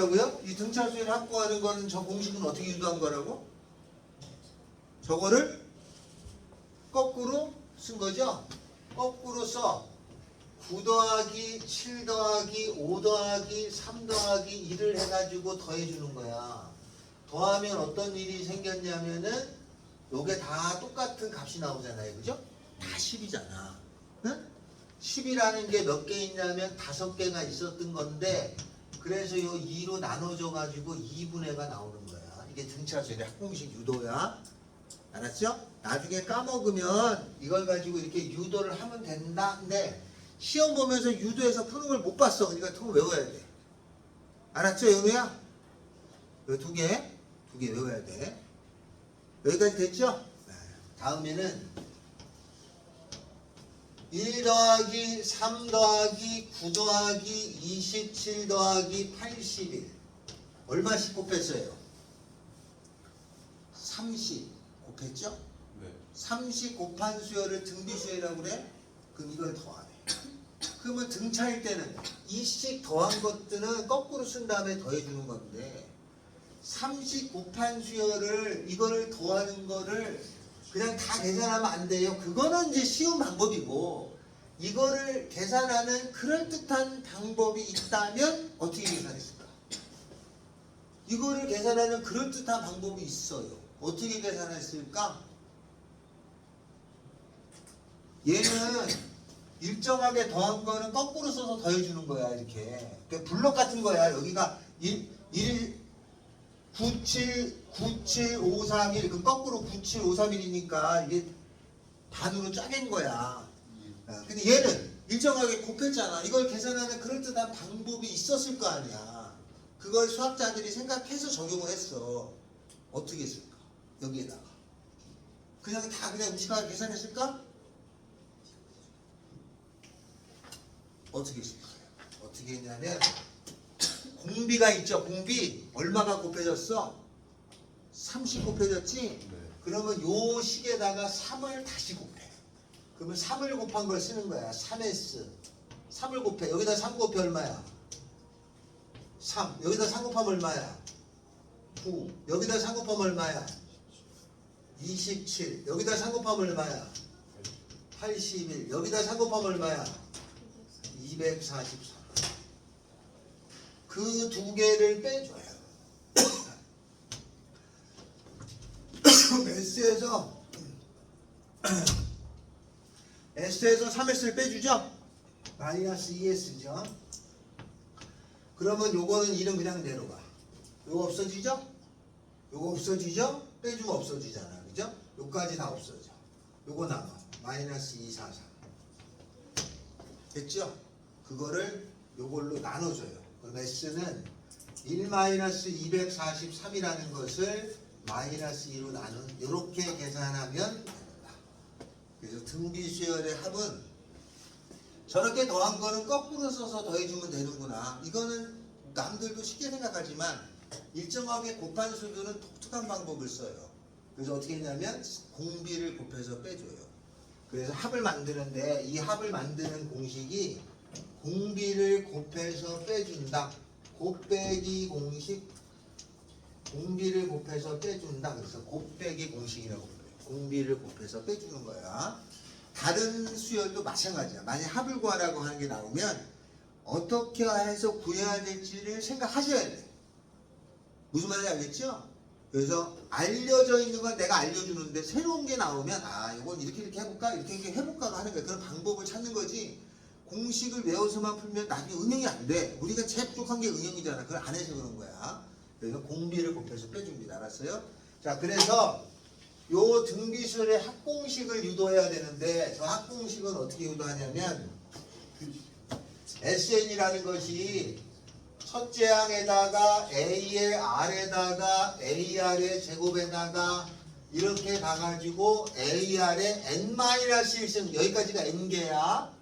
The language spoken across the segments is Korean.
했다고요? 이 등차수를 확보하는 거는 저 공식은 어떻게 유도한 거라고? 저거를 거꾸로 쓴 거죠? 거꾸로 써. 9 더하기 7 더하기 5 더하기 3 더하기 1을 해가지고 더해주는 거야. 더하면 어떤 일이 생겼냐면은 요게 다 똑같은 값이 나오잖아요. 그죠? 다 10이잖아. 응? 10이라는 게 몇 개 있냐면 5개가 있었던 건데 그래서 요 2로 나눠줘가지고 2분의가 나오는 거야. 이게 등차수의 합공식 유도야. 알았죠? 나중에 까먹으면 이걸 가지고 이렇게 유도를 하면 된다. 근데 시험 보면서 유도해서 푸는 걸 못 봤어. 그러니까 통 외워야 돼. 알았죠, 연우야? 이 두 개 외워야 돼. 여기까지 됐죠? 다음에는 1 더하기 3 더하기 9 더하기 27 더하기 81 얼마씩 곱했어요? 30 곱했죠? 네. 30 곱한 수열을 등비수열이라고 그래? 그럼 이걸 더하네. 그러면 등차일 때는 이씩 더한 것들은 거꾸로 쓴 다음에 더해주는 건데 30 곱한 수열을 이거를 더하는 거를 그냥 다 계산하면 안 돼요. 그거는 이제 쉬운 방법이고 이거를 계산하는 그럴듯한 방법이 있다면 어떻게 계산했을까? 이거를 계산하는 그럴듯한 방법이 있어요. 어떻게 계산했을까? 얘는 일정하게 더한 거는 거꾸로 써서 더해주는 거야. 이렇게 블록 같은 거야. 여기가 97531 그럼 거꾸로 97531이니까 이게 반으로 짜낸 거야. 근데 얘는 일정하게 곱했잖아. 이걸 계산하는 그럴듯한 방법이 있었을 거 아니야. 그걸 수학자들이 생각해서 적용을 했어. 어떻게 했을까? 여기에다가 그냥 다 그냥 무식하게 계산했을까? 어떻게 했을까요? 어떻게 했냐면 공비가 있죠. 공비 얼마가 곱해졌어? 30 곱해졌지? 네. 그러면 요 식에다가 3을 다시 곱해. 그러면 3을 곱한 걸 쓰는 거야. 3s 3을 곱해. 여기다 3 곱해 얼마야? 3 여기다 3 곱하면 얼마야? 9 여기다 3 곱하면 얼마야? 27 여기다 3 곱하면 얼마야? 81 여기다 3 곱하면 얼마야? 244 그 두 개를 빼줘요. S에서 3S를 빼주죠? 마이너스 2S죠? 그러면 요거는 1은 그냥 내려가. 요거 없어지죠? 요거 없어지죠? 빼주면 없어지잖아. 그죠? 요까지 다 없어져. 요거 남아. 마이너스 244 됐죠? 그거를 요걸로 나눠줘요. 그럼 S는 1-243이라는 것을 마이너스 2로 나눈 이렇게 계산하면 된다. 그래서 등비수열의 합은 저렇게 더한 거는 거꾸로 써서 더해주면 되는구나. 이거는 남들도 쉽게 생각하지만 일정하게 곱한 수들은 독특한 방법을 써요. 그래서 어떻게 했냐면 공비를 곱해서 빼줘요. 그래서 합을 만드는데 이 합을 만드는 공식이 공비를 곱해서 빼준다. 곱빼기 공식 공비를 곱해서 빼준다. 그래서 곱빼기 공식이라고 불러요. 공비를 곱해서 빼주는 거야. 다른 수열도 마찬가지야. 만약 합을 구하라고 하는 게 나오면 어떻게 해서 구해야 될지를 생각하셔야 돼. 무슨 말인지 알겠죠? 그래서 알려져 있는 건 내가 알려주는데 새로운 게 나오면 아 이건 이렇게 해볼까? 이렇게 해볼까 하는 거야. 그런 방법을 찾는 거지. 공식을 외워서만 풀면 나중에 응용이 안 돼. 우리가 제일 부족한 게 응용이잖아. 그걸 안 해서 그런 거야. 그래서 공비를 곱해서 빼줍니다. 알았어요? 자, 그래서 요 등비수열의 합공식을 유도해야 되는데 저 합공식은 어떻게 유도하냐면 SN이라는 것이 첫째 항에다가 A의 R에다가 AR의 제곱에다가 이렇게 가가지고 AR의 N-1승 여기까지가 N개야.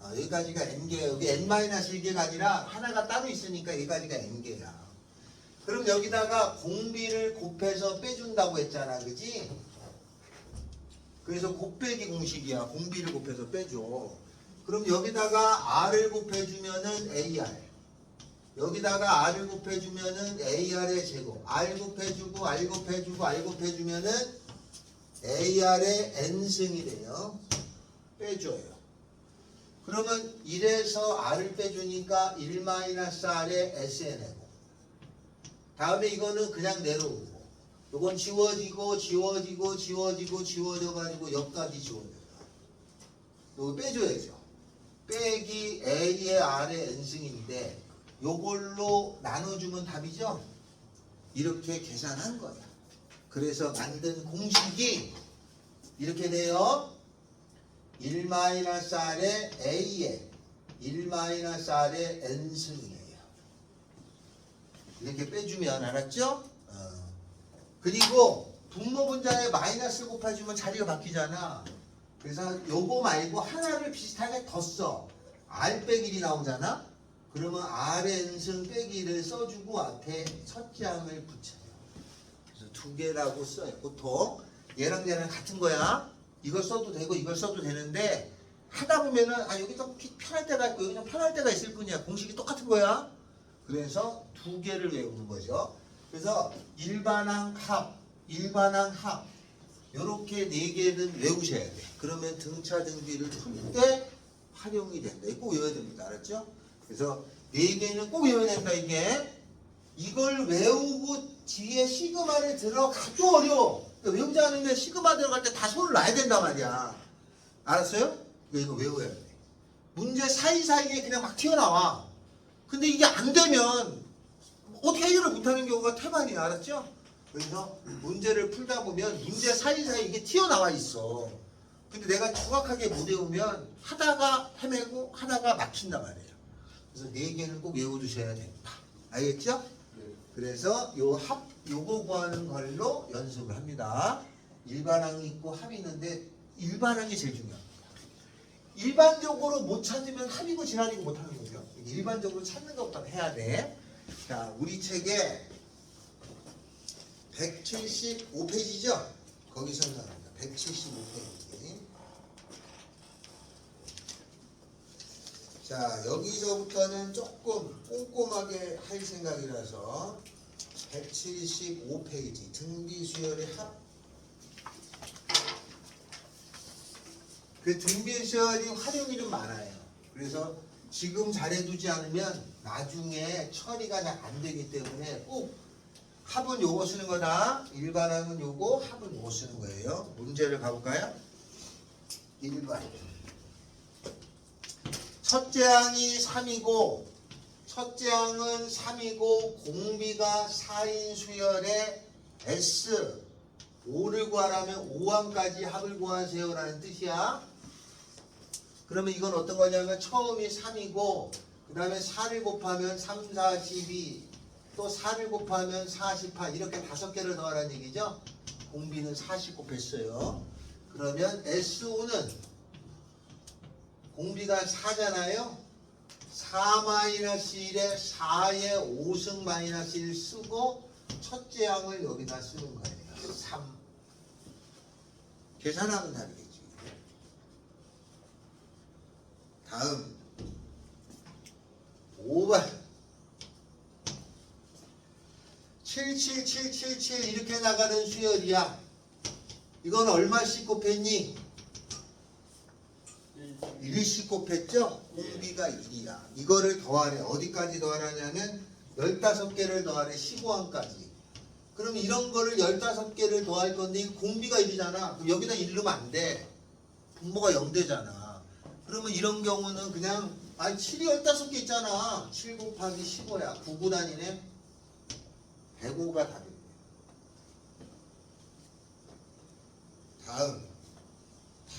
여기까지가 N개야. 여기 N-1개가 아니라 하나가 따로 있으니까 여기까지가 N개야. 그럼 여기다가 공비를 곱해서 빼준다고 했잖아. 그지? 그래서 곱빼기 공식이야. 공비를 곱해서 빼줘. 그럼 여기다가 R을 곱해주면은 AR. 여기다가 R을 곱해주면은 AR의 제곱, R 곱해주고 R 곱해주고 R 곱해주면은 AR의 N승이 돼요. 빼줘요. 그러면 1에서 R을 빼주니까 1-R의 SN이고, 다음에 이거는 그냥 내려오고, 이건 지워지고 지워지고 지워지고 지워져가지고 여기까지 지워져요. 이거 빼줘야죠. 빼기 A의 R의 N승인데 요걸로 나눠주면 답이죠. 이렇게 계산한 거야. 그래서 만든 공식이 이렇게 돼요. 1-R의 A에 1-R의 N승이에요. 이렇게 빼주면 알았죠? 그리고 분모 분자에 마이너스 곱해주면 자리가 바뀌잖아. 그래서 요거 말고 하나를 비슷하게 더 써. R 빼기 1이 나오잖아. 그러면 R의 N승 빼기 1을 써주고 앞에 첫째 항을 붙여요. 그래서 두 개라고 써요. 보통 얘랑 얘랑 같은 거야. 이걸 써도 되고 이걸 써도 되는데 하다 보면은 여기 좀 편할 때가 있고 여기 좀 편할 때가 있을 뿐이야. 공식이 똑같은 거야. 그래서 두 개를 외우는 거죠. 그래서 일반항 합, 일반항 합 요렇게 네 개는 외우셔야 돼. 그러면 등차 등비를 풀 때 활용이 된다. 이거 꼭 외워야 됩니다. 알았죠? 그래서 네 개는 꼭 외워야 된다. 이걸 외우고 뒤에 시그마를 들어가도 어려워. 그러니까 외우지 않으면 시그마 들어갈 때 다 손을 놔야 된단 말이야. 알았어요? 이거 외워야 돼. 문제 사이사이에 그냥 막 튀어나와. 근데 이게 안 되면 어떻게 해결을 못하는 경우가 태반이야. 알았죠? 그래서 문제를 풀다 보면 문제 사이사이 이게 튀어나와 있어. 근데 내가 정확하게 못 외우면 하다가 헤매고 하다가 막힌단 말이에요. 그래서 네 개는 꼭 외워두셔야 된다. 알겠죠? 그래서 요거 구하는 걸로 연습을 합니다. 일반항이 있고 합이 있는데 일반항이 제일 중요합니다. 일반적으로 못 찾으면 합이고 지랄이고 못 하는 거죠. 일반적으로 찾는 것부터 해야 돼. 자, 우리 책에 175페이지죠? 거기서 나옵니다. 175페이지. 자, 여기서부터는 조금 꼼꼼하게 할 생각이라서 175페이지 등비 수열의 합. 그 등비 수열이 활용이 좀 많아요. 그래서 지금 잘해두지 않으면 나중에 처리가 잘 안 되기 때문에 꼭 합은 요거 쓰는 거다. 일반항은 요거, 합은 요거 쓰는 거예요. 문제를 가볼까요? 1번. 첫째 항이 3이고 첫째 항은 3이고 공비가 4인 수열의 S 5를 구하라면 5항까지 합을 구하세요 라는 뜻이야. 그러면 이건 어떤 거냐면 처음이 3이고 그 다음에 4를 곱하면 3, 4, 12 또 4를 곱하면 48 이렇게 5개를 더하라는 얘기죠. 공비는 40 곱했어요. 그러면 S5는 공비가 4잖아요. 4-1에 4의 5승 마이너스 1 쓰고 첫째 항을 여기다 쓰는 거예요. 3. 계산하면 다르겠지. 다음 5번 77777 이렇게 나가는 수열이야. 이건 얼마씩 곱했니? 1씩 곱했죠? 공비가 1이야. 이거를 더하래. 어디까지 더하라냐면 15개를 더하래. 15항까지. 그럼 이런 거를 15개를 더할 건데 공비가 1이잖아. 그럼 여기다 1 넣으면 안 돼. 분모가 0되잖아. 그러면 이런 경우는 그냥 7이 15개 있잖아. 7 곱하기 15야. 9구단이네. 105가 답이네. 다음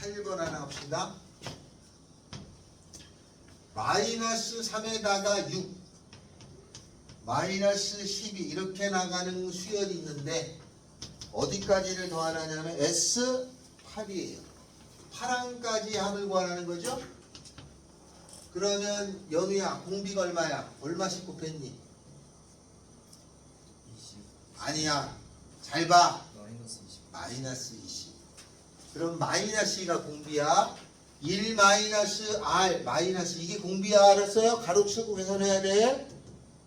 8번 하나 합시다. 마이너스 3에다가 6 마이너스 12 이렇게 나가는 수열이 있는데 어디까지를 더하라냐면 S8이에요. 8항까지 합을 구하라는 거죠. 그러면 연우야 공비가 얼마야? 얼마씩 곱했니? 20. 아니야. 잘 봐. 마이너스 20. 마이너스 20. 그럼 마이너스 2가 공비야. 1 마이너스 R 마이너스 이게 공비야. 알았어요? 가로 치고 계산해야 돼.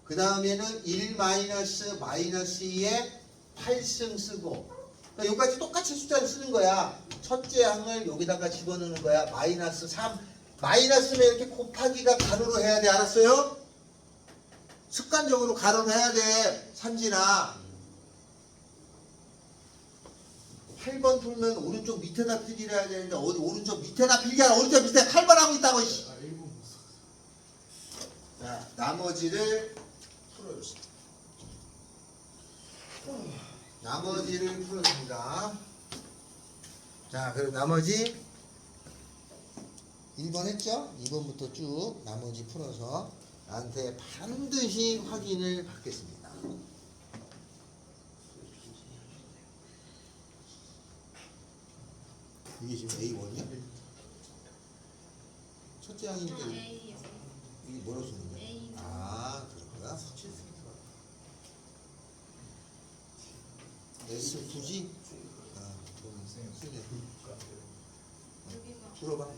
그 다음에는 1 마이너스 마이너스 2에 8승 쓰고 그러니까 여기까지 똑같이 숫자를 쓰는 거야. 첫째 항을 여기다가 집어넣는 거야. 마이너스 3 마이너스면 이렇게 곱하기가 가로로 해야 돼. 알았어요? 습관적으로 가로로 해야 돼. 산진아 8번 풀면 오른쪽 밑에다 필기해야 되는데 어디 오른쪽 밑에다 필기하라. 오른쪽 밑에 8번 하고 있다고. 자, 나머지를 풀어줬습니다. 나머지를 풀어줍니다. 자, 그럼 나머지 1번 했죠? 2번부터 쭉 나머지 풀어서 나한테 반드시 확인을 받겠습니다. 이게 지금 A1이야? 첫째 항이니까 이게 뭐라고 쓰는데? 아, 그렇구나. S9지? 아, 그럼 쓰게. 풀어봐.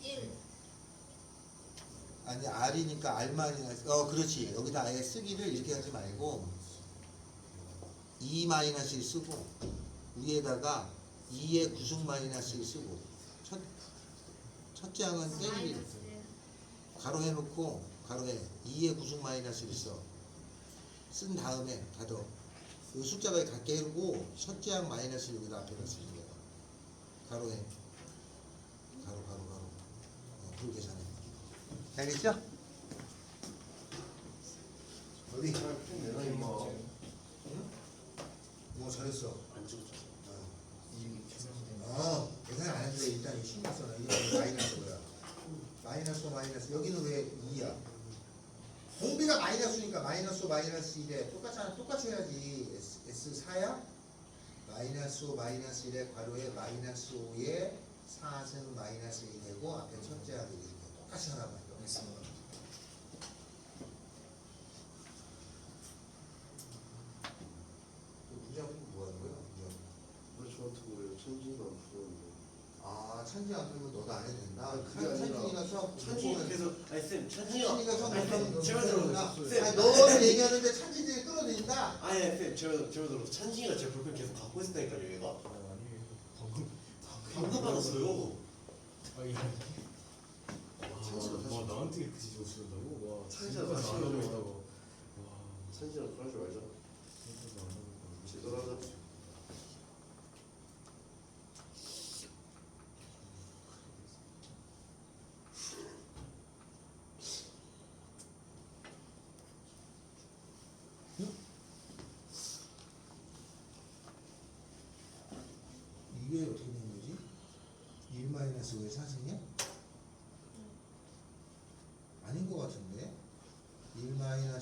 1. 아니, R이니까 R만이나, 그렇지. 여기다 아예 쓰기를 이렇게 하지 말고, 2-1 쓰고, 위에다가 2의 구승 마이너스를 쓰고, 첫째 항은 빼기 가로 해놓고, 가로에 2의 구승 마이너스를 써. 쓴 다음에 닫어. 이 숫자가 같게 해놓고, 첫째 항 마이너스 여기다 앞에다 쓰는 거야. 가로에. 가로. 불 계산해. 알겠죠? 어디? 뭐 잘했어. 계산 안 해도 돼. 일단 신경 써라. 이거 마이너스 뭐야? 마이너스. 여기는 왜 2야? 공비가 마이너스니까 마이너스 1에 똑같이 해야지. S4야? 마이너스 1에 괄호에 마이너스 5에 4승 마이너스 1 되고 앞에 첫째 하기 이렇게 똑같이 하나 봐요. 부장님 뭐 하는 거야? 아, 찬지 안 풀면 너도 안 해도 된다. 찬진이가 수학 찬진이가 수학 못하면 제가 너는 들어요. 아니 너는 얘기하는데 찬진이 끌어들인다. 아니 쌤 제가 들어서 찬진이가 제 볼펜 계속 갖고 있었다니까요 얘가. 방금 받았어요. 와 나한테 이렇게 지적을 와 찬지가 진짜 다시 안 하고 하려고 있다고 찬진이랑 그러지 말자. 진짜 안 하고 있다고 제대로 하자. 이게 어떻게 된 거지? 1-5의 사승이야? 아닌 것 같은데? 1-5에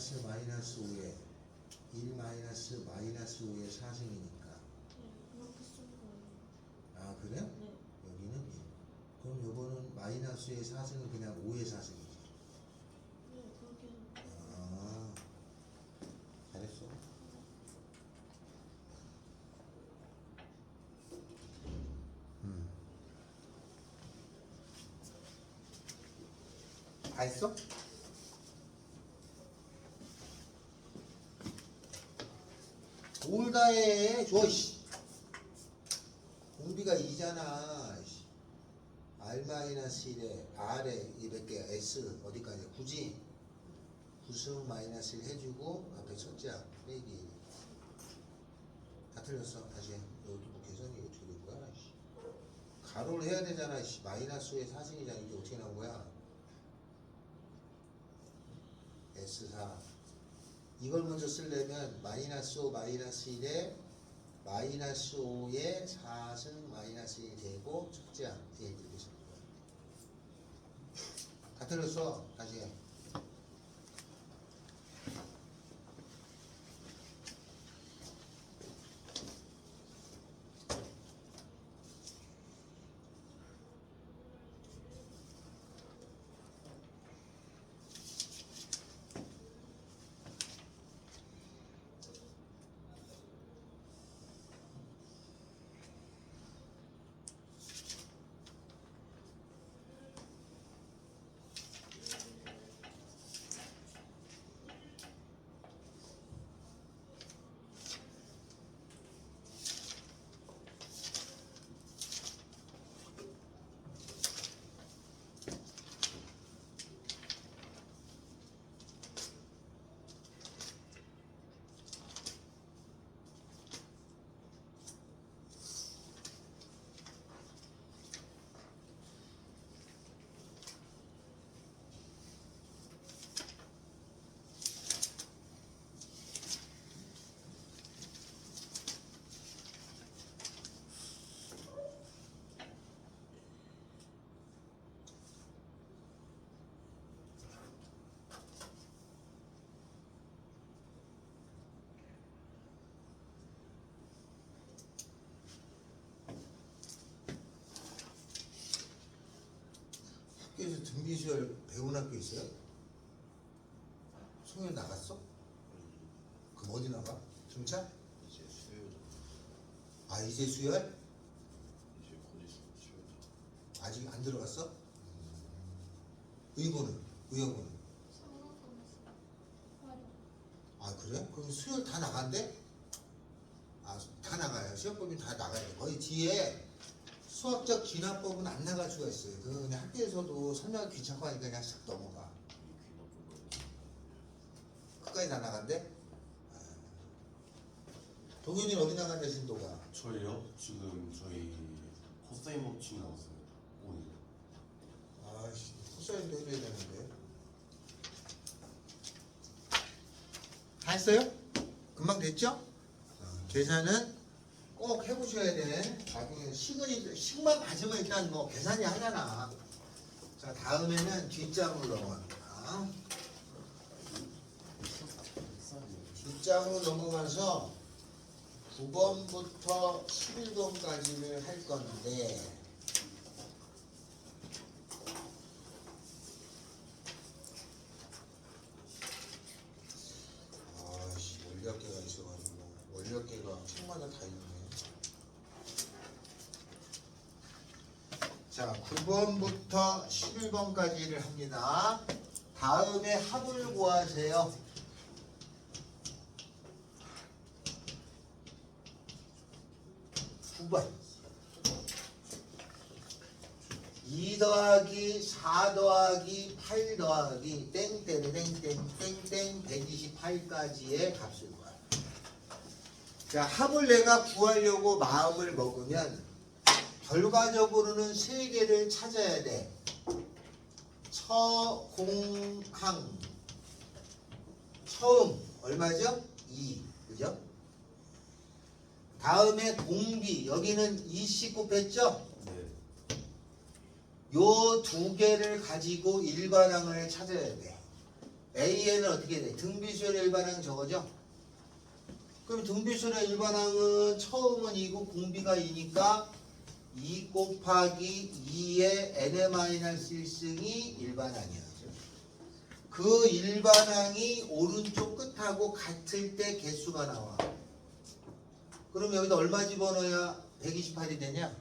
1-5의 사승이니까. 이렇게 쓴 거예요. 아, 그래? 네. 여기는 1. 그럼 요거는 마이너스의 사승은 그냥 5의 사승이지. 네, 그렇게. 아, 잘했어. 다 했어? 뭘 다 해? 줘, 씨. 공비가 2잖아. R-1에 R에 200개 S 어디까지? 9지? 9승 마이너스 1 해주고 앞에 첫째야 빼기. 다 틀렸어. 다시 해. 여기도 뭐 계산이 어떻게 된 거야? 씨. 가로를 해야 되잖아. 씨. 마이너스의 4승이잖아. 이게 어떻게 나온 거야? S4 이걸 먼저 쓰려면 마이너스 5 마이너스 1에 마이너스 5에 4승 마이너스 1 되고 첫째야 이렇게 쓰는 거야. 다 틀렸어. 다시 해. 등비수열 배운 학교 있어요? 송현 나갔어? 그럼 어디 나가? 중차? 이제 수요자. 아 이제 수열? 이제 곧 있으면 수요자. 아직 안 들어갔어? 의고는? 의여고는? 아 그래? 그럼 수열 다 나간대? 아 다 나가요. 시험법이 다 나가요. 거의 뒤에 수학적 기납법은 안 나갈 수가 있어요. 그 그냥 학교에서도 설명하기 귀찮고 하니까 그냥 싹 넘어가. 끝까지 다 나간대? 아. 동현이는 어디 나간대 신도가? 저희요? 지금 저희 코사인 법칙 나왔습니다. 오늘. 아씨 코사인도 해줘야 되는데. 다 했어요? 금방 됐죠? 계산은 꼭 해보셔야 돼. 나중에 식만 맞으면 일단 뭐 계산이 하잖아. 자 다음에는 뒷장으로 넘어갑니다. 뒷장으로 넘어가서 9번부터 11번까지를 할 건데 아씨 원리학계가 있어가지고 원리학계가 책마다 다 있네. 자 9번부터 11번까지를 합니다. 다음에 합을 구하세요. 9번 2 더하기 4 더하기 8 더하기 땡땡땡땡땡땡 128까지의 값을 구하. 자 합을 내가 구하려고 마음을 먹으면 결과적으로는 세 개를 찾아야 돼. 처공항 처음 얼마죠? 2 그죠? 다음에 공비 여기는 2씩 곱했죠? 네. 요 두 개를 가지고 일반항을 찾아야 돼. A에는 어떻게 돼? 등비수열의 일반항 저거죠? 그럼 등비수열의 일반항은 처음은 2고 공비가 2니까 2 곱하기 2의 n-1승이 일반항이야. 그 일반항이 오른쪽 끝하고 같을 때 개수가 나와. 그럼 여기다 얼마 집어넣어야 128이 되냐?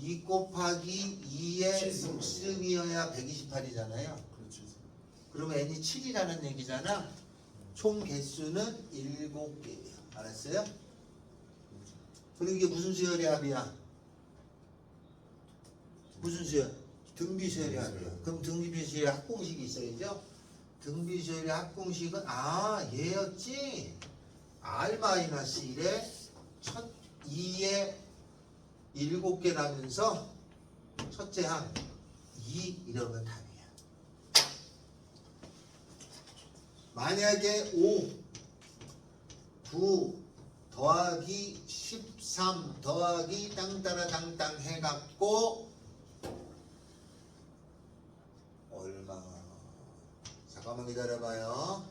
2 곱하기 2의 6승이어야 128이잖아요. 그렇죠. 그러면 n이 7이라는 얘기잖아. 총 개수는 7개예요. 알았어요? 그럼 이게 무슨 수열의 합이야? 무슨 수열? 등비수열의 합이야. 그럼 등비수열의 합공식이 있어야죠? 등비수열의 합공식은 얘였지? R-1에 첫 2에 7개 나면서 첫째 항 2 이러면 답이야. 만약에 5 9 더하기 13 더하기 땅따라땅땅 해갖고 얼마? 잠깐만 기다려봐요.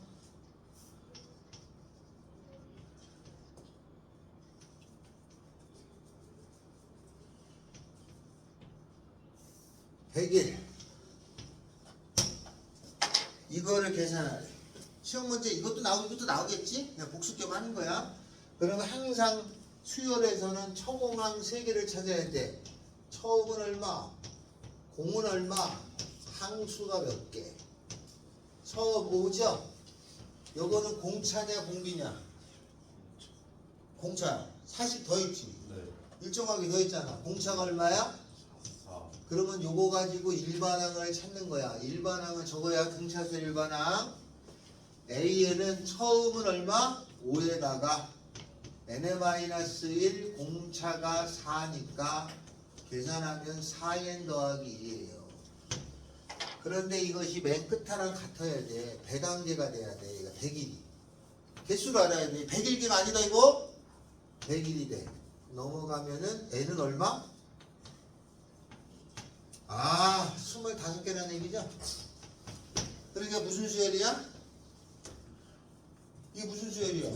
(100일) 이거를 계산하래. 시험 문제 이것도 나오겠지? 그냥 복습 좀 하는 거야. 그러면 항상 수열에서는 처공항 3개를 찾아야 돼. 처음은 얼마? 공은 얼마? 항수가 몇 개? 처음 5죠? 요거는 공차냐 공비냐? 공차. 40 더했지? 네. 일정하게 더했잖아. 공차가 얼마야? 4. 그러면 요거 가지고 일반항을 찾는 거야. 일반항을 적어야 등차수 일반항. A에는 처음은 얼마? 5에다가 n-1 공차가 4니까 계산하면 4n 더하기 1이에요. 그런데 이것이 맨 끝하랑 같아야 돼. 배관계가 돼야 돼. 이거 100일이. 개수를 알아야 돼. 100일기가 아니다 이거? 100일이 돼. 넘어가면은 n은 얼마? 25개라는 얘기죠? 그러니까 무슨 수열이야? 이게 무슨 수열이야?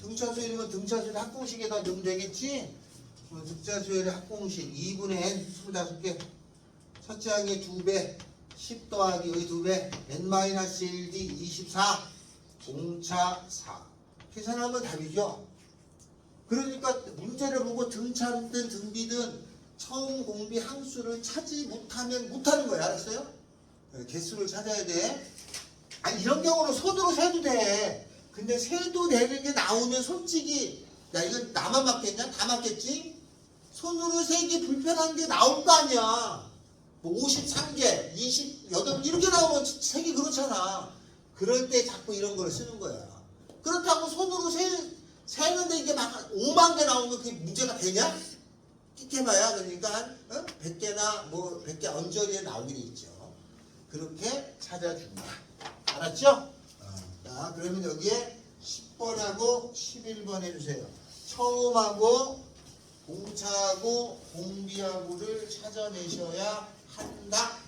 등차수열이면 등차수열 합공식에다 넣으면 되겠지? 득자 수열의 합공식 2분의 n 25개. 첫째 항의 2배 10 더하기 여기 2배 n-1d 24 공차 4. 계산하면 답이죠. 그러니까 문제를 보고 등차든 등비든 처음 공비 항수를 찾지 못하면 못하는 거야. 알았어요? 개수를 찾아야 돼. 아니 이런 경우는 손으로 세도 돼. 근데 세도 되는 게 나오면 솔직히 야 이건 나만 맞겠냐? 다 맞겠지? 손으로 세기 불편한 게 나올 거 아니야. 뭐 53개, 28 이렇게 나오면 세기 그렇잖아. 그럴 때 자꾸 이런 걸 쓰는 거야. 그렇다고 손으로 세는데 이게 막 5만 개 나오면 그게 문제가 되냐? 끼켜봐야 그러니까 100개나 뭐 100개 언저리에 나오긴 있죠. 그렇게 찾아준다. 알았죠? 자, 그러면 여기에 10번하고 11번 해주세요. 처음하고 공차하고 공비하고를 찾아내셔야 한다.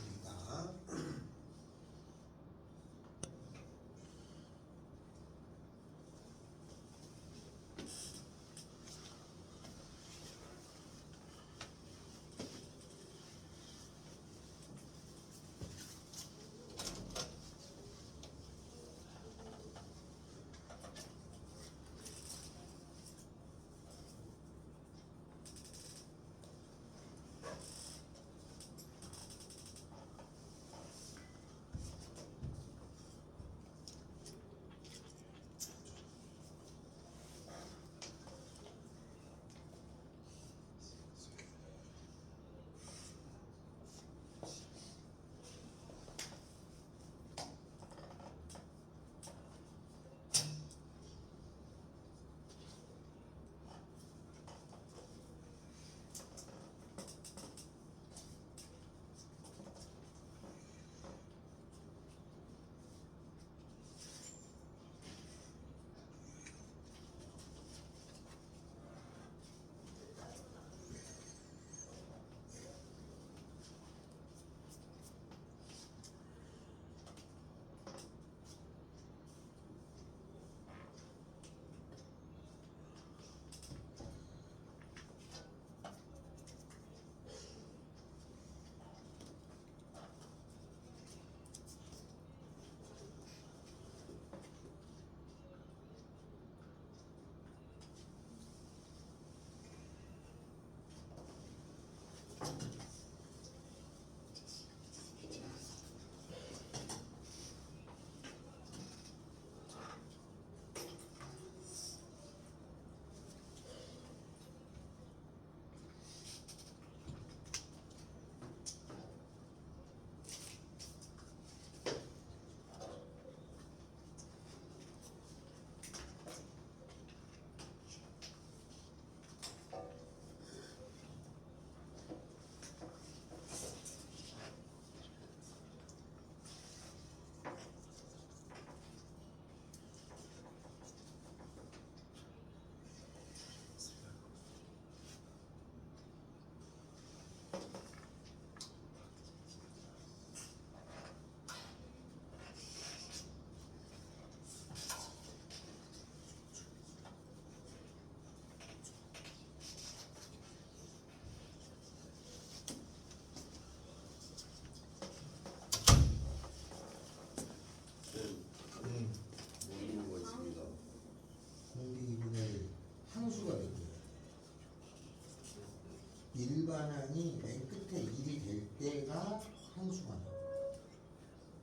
일반항이 맨 끝에 1이 될 때가 항수가 나와.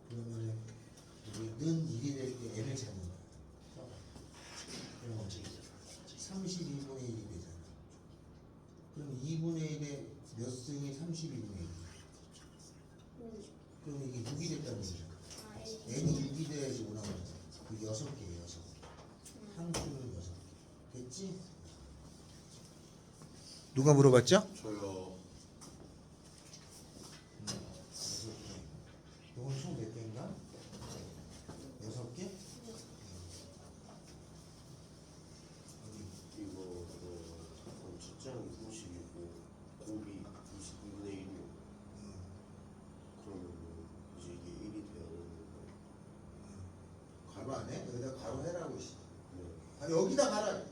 그러면은 는 1이 될 때 n을 찾는 거야. 그럼 32분의 1이 되잖아. 그럼 2분의 1에 몇 승이 32분의 1? 그럼 이게 6이 됐다는 거잖아. n이 6이 돼야지 5 나오잖아. 그 6개예요, 6개. 항수는 6개. 됐지? 누가 물어봤죠? 저요. 이건 총 몇 개인가? 6개? 이거 첫째 항이 30이고 곱이 22분의 1이요. 그러면 이제 이게 1이 돼야 되는 거예요. 가로 안 해? 여기다 가로 해라고. 네. 아니 여기다 가라.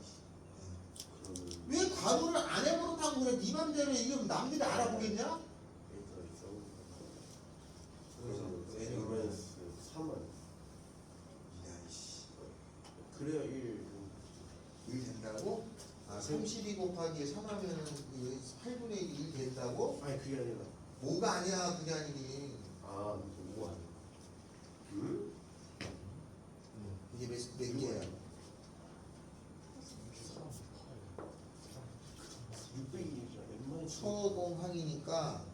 그러면 왜 가로를 안 해버릇하고 그래. 네 맘대로 이게 남들이 알아보겠냐? 데이터가 있어. 그래서 N 마이너스 3은 야이씨. 그래야 1. 1 된다고? 아 32 곱하기 3 하면은 8분의 1 된다고? 아니 그게 아니라. 뭐가 아니야 그게 아니니. 아 5 아니야. 응? 이게 몇 개야? 600이니까 N 마이너스. 처공항이니까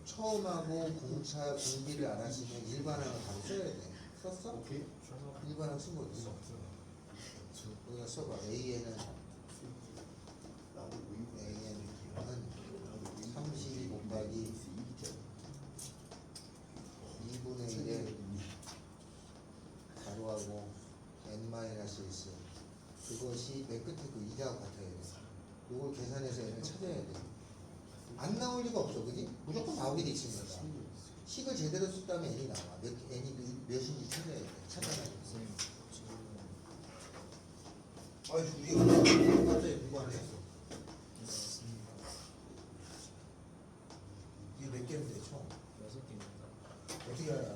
처음하고 공차 공비를 안 하시면 일반항을 바로 써야 돼. 썼어? 오케이. 일반항 쓴 거 있어. 여기다 써봐. AN은 나도 AN은 32 곱하기 2분의 1에 가로하고 n-1 그것이 맨 끝에 그 2하고 같아야 돼. 이걸 계산해서 n을 찾아야 돼. 안 나올 리가 없어, 그지? 무조건 나오게 돼 있습니다. 식을 제대로 썼다면 n이 나와. n이 몇인지 찾아야 돼. 찾아놔야 돼. 아이, 우리 갑자기 무관해. 이게 몇 개인데, 총? 6개입니다. 어떻게 알아?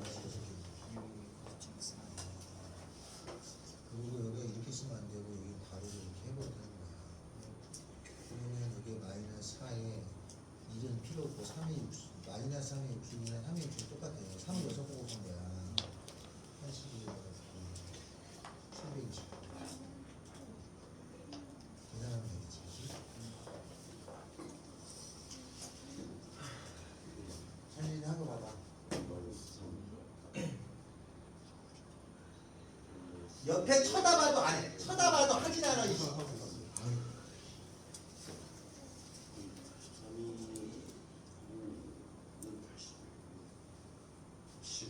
그리고 여기가 이렇게 쓰면 안 되고 여기 바로 이렇게 해버리는 거야. 그러면 여기 마이너스 4에 1은 필요 없고 3의 육수 마이너스 3의 육수는 3의 육수 똑같아요. 3을 6번 곱한 거야. 82 720 계산하면 되겠지. 찬진이 한거 봐봐. 마이너스 3. 옆에 쳐다봐도 안 해. 쳐다봐도 하진 않아. 이거. 10.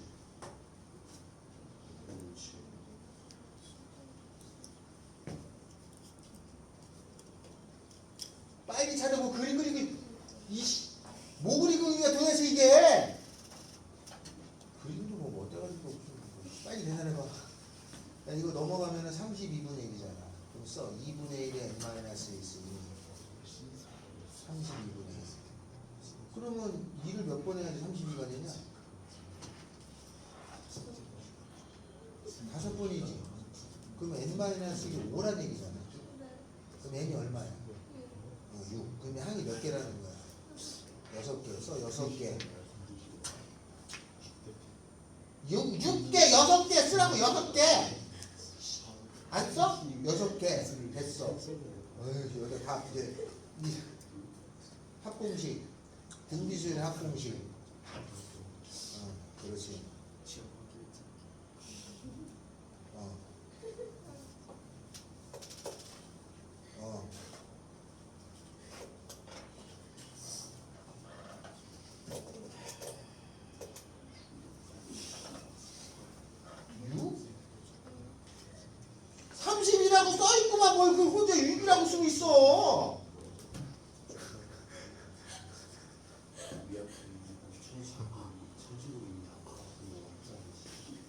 빨리 찾아보고 그림 그리고 뭐 그리고 있냐 도대체 이게. 그림도 뭐 어때가지고 빨리 계산해봐. 야, 이거 넘어가면은 32분의 1이잖아. 그럼 써 2분의 1에 n-1 있으니 32분의 1. 그러면 2를 몇 번 해야지 32가 되냐? 5번이지. 그러면 n-이 5란 얘기잖아. 그럼 n이 얼마야? 6. 그러면 항이 몇 개라는 거야? 6개. 써 6개. 6개 6개 쓰라고 6개. 안 써? 6개 됐어. 어휴, 여기 다 이제 이 합공식 등비수의 합공식. 그렇지. 어. 어. 유? 30이라고 써있구만. 뭘 그 혼자 6이라고 쓰고 있어.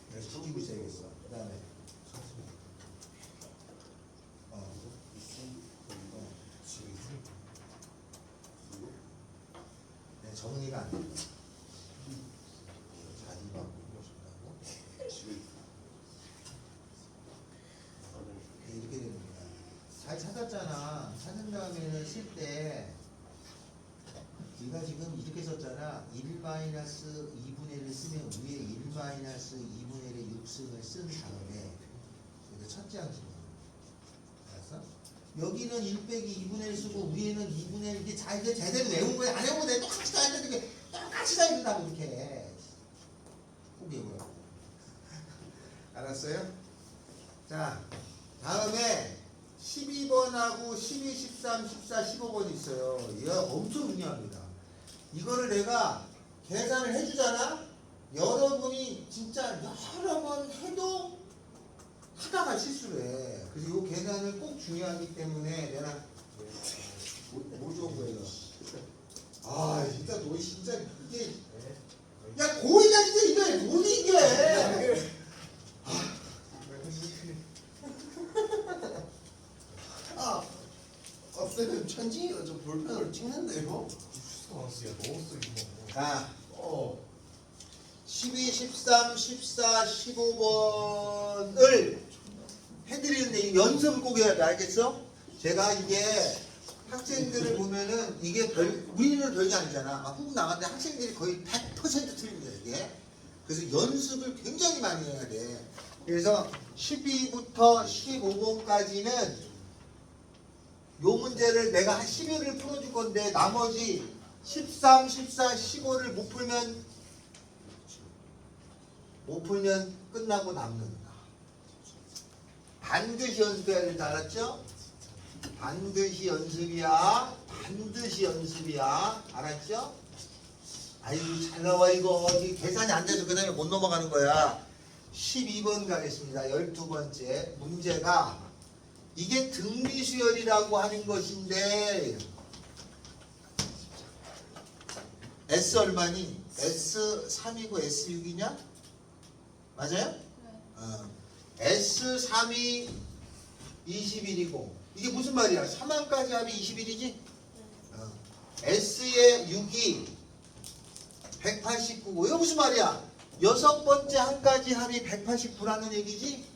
그래서 지키고 있어야겠어. 그 다음에 정리가 안 돼. 자기 바꾸고 싶다고. 이렇게 됩니다. 잘 찾았잖아. 찾은 다음에는 쓸 때 네가 지금 이렇게 썼잖아. 1-2분의 1을 쓰면 위에 1-2분의 1의 6승을 쓴 다음에 이거 첫째 항식이야. 알았어? 여기는 1 빼기 2분의 1 쓰고 위에는 2분의 1 이게 자 이게 제대로 외운 거야. 안 외우고 내 똑같이 써야 되는데 똑같이 써야 된다고 이렇게. 꼭 외우라고. 알았어요? 자, 다음에 12번하고 12, 13, 14, 15번 있어요. 얘가 엄청 중요합니다. 이거를 내가 계산을 해주잖아? 여러분이 진짜 여러 번 해도 하다가 실수를 해. 그래서 이 계산을 꼭 중요하기 때문에 내가 뭐 좋은 거예요? 아, 진짜 너 진짜 이게 야 고의가 진짜 이게 뭐니 이게? 아, 없애는 선생님 천지가 저 볼펜으로 찍는데요? 나왔어. 야 넣었어 이거. 자, 12, 13, 14, 15번을 해드리는데 이 연습을 꼭 해야 돼. 알겠어? 제가 이게 학생들을 보면은 이게 우리는 별게 아니잖아. 막 후보 나갔는데 학생들이 거의 100% 틀립니다, 이게. 그래서 연습을 굉장히 많이 해야 돼. 그래서 12부터 15번까지는 요 문제를 내가 한 10일을 풀어줄 건데 나머지 13, 14, 15를 못 풀면 끝나고 남는다. 반드시 연습해야 된다. 알았죠? 반드시 연습이야. 반드시 연습이야. 알았죠? 아이고 잘 나와 이거. 이게 계산이 안 돼서 그 다음에 못 넘어가는 거야. 12번 가겠습니다. 12번째 문제가 이게 등비수열이라고 하는 것인데 S 얼마니? S3이고 S6이냐? 맞아요? S3이 21이고 이게 무슨 말이야? 3항까지 합이 21이지? S의 6이 189고 이거 무슨 말이야? 6번째 항까지 합이 189라는 얘기지?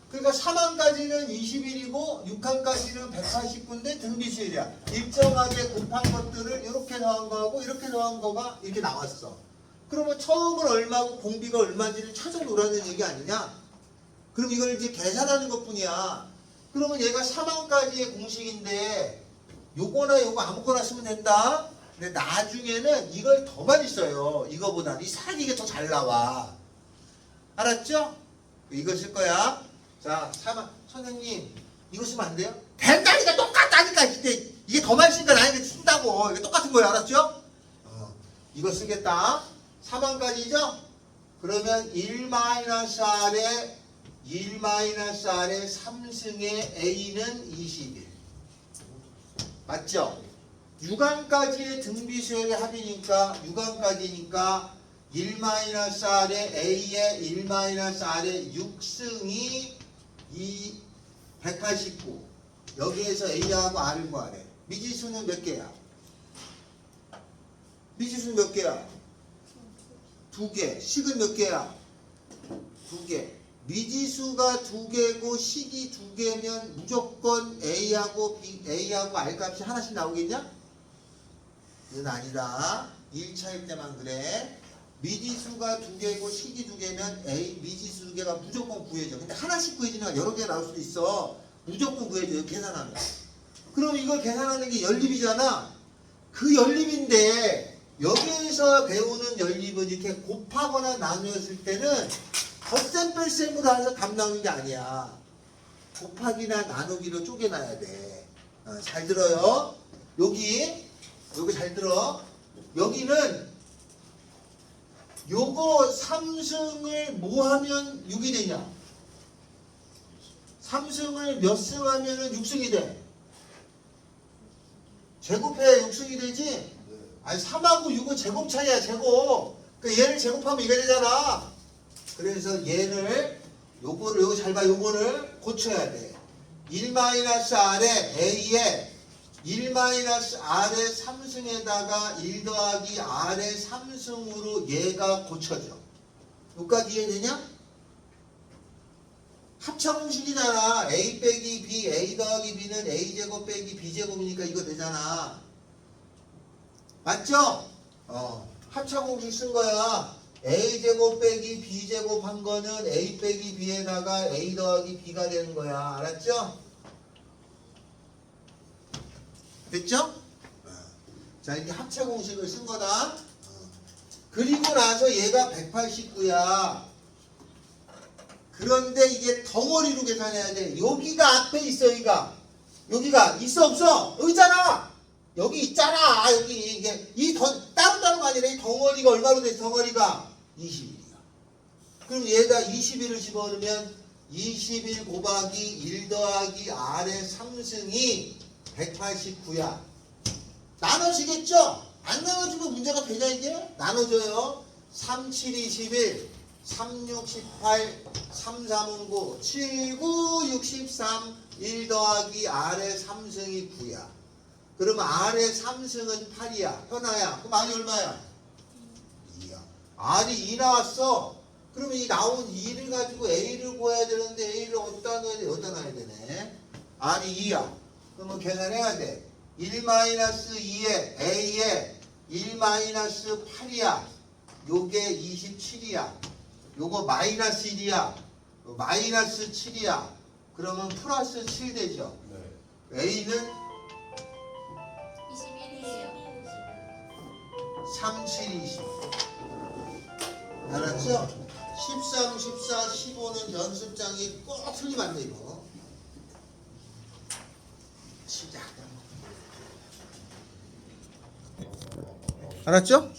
그러니까 3항까지는 21이고 6항까지는 189인데 등비수열이야. 일정하게 곱한 것들을 이렇게 더한 거하고 이렇게 더한 거가 이렇게 나왔어. 그러면 처음은 얼마고 공비가 얼마인지를 찾아놓으라는 얘기 아니냐? 그럼 이걸 이제 계산하는 것뿐이야. 그러면 얘가 3항까지의 공식인데 요거나 요거 아무거나 쓰면 된다. 근데 나중에는 이걸 더 많이 써요. 이거보다는 이 사기 이게 더 잘 나와. 알았죠? 이거 쓸 거야. 자, 3항 선생님 이거 쓰면 안 돼요? 된다니까 똑같다니까. 이게 더 많이 쓰니까 나에게 쓴다고. 이게 똑같은 거예요. 알았죠? 이거 쓰겠다. 3항까지죠? 그러면 1-R에 3승의 A는 21. 맞죠? 6항까지의 등비수열의 합이니까 6항까지니까 1-R에 A의 1-R의 6승이 189. 여기에서 A하고 R을 구하래. 미지수는 몇 개야? 미지수는 몇 개야? 2개. 식은 몇 개야? 2개. 미지수가 2개고 식이 2개면 무조건 A하고 R 값이 하나씩 나오겠냐? 이건 아니다. 1차일 때만 그래. 미지수가 2개고 식이 2개면 미지수 2개가 무조건 구해져. 근데 하나씩 구해지니까 여러 개 나올 수도 있어. 무조건 구해져요. 계산하면. 그럼 이걸 계산하는 게 연립이잖아. 그 연립인데 여기에서 배우는 연립은 이렇게 곱하거나 나누었을 때는 덧셈 뺄셈으로 해서 답 나오는 게 아니야. 곱하기나 나누기로 쪼개놔야 돼. 잘 들어요. 여기 잘 들어. 여기는 요거 3승을 뭐 하면 6이 되냐? 3승을 몇 승 하면은 6승이 돼? 제곱해야 6승이 되지? 아니 3하고 6은 제곱 차이야. 제곱. 그러니까 얘를 제곱하면 이게 되잖아. 그래서 얘를 요거 잘 봐. 요거를 고쳐야 돼. 1-R에 A에 1-R의 3승에다가 1 더하기 R의 3승으로 얘가 고쳐져. 여기까지 이해되냐? 합차공식이잖아. A 빼기 B, A 더하기 B는 A제곱 빼기 B제곱이니까 이거 되잖아. 맞죠? 합차공식 쓴 거야. A제곱 빼기 B제곱 한 거는 A 빼기 B에다가 A 더하기 B가 되는 거야. 알았죠? 됐죠? 자, 이게 합차공식을 쓴 거다. 그리고 나서 얘가 189야. 그런데 이게 덩어리로 계산해야 돼. 여기가 앞에 있어. 여기가 있어 없어? 여기 있잖아. 여기 있잖아. 여기 이게 따로따로가 아니라 이 덩어리가 얼마로 돼? 덩어리가 21이야. 그럼 얘가 21을 집어넣으면 21 곱하기 1 더하기 R의 3승이 189야. 나눠지겠죠? 안 나눠주면 문제가 되냐 이게? 나눠줘요. 3, 7, 21, 3, 6, 18, 3, 3, 9, 7, 9, 63, 1 더하기 R의 3승이 9야. 그러면 R의 3승은 8이야. 현아야. 그럼 R이 얼마야? 2야. R이 2 나왔어. 그러면 이 나온 2를 가지고 A를 구해야 되는데 A를 어디다 넣어야 돼? 여기다 넣어야 되네. R이 2야. 그러면 계산해야 돼. 1-2에 A에 1-8이야. 요게 27이야. 요거 마이너스 1이야. 마이너스 7이야. 그러면 플러스 7 되죠. 네. A는 21이에요. 3, 7, 20. 알았죠? 13, 14, 15는 연습장이 꼭 틀리면 안 돼, 이거. 진짜. 알았죠?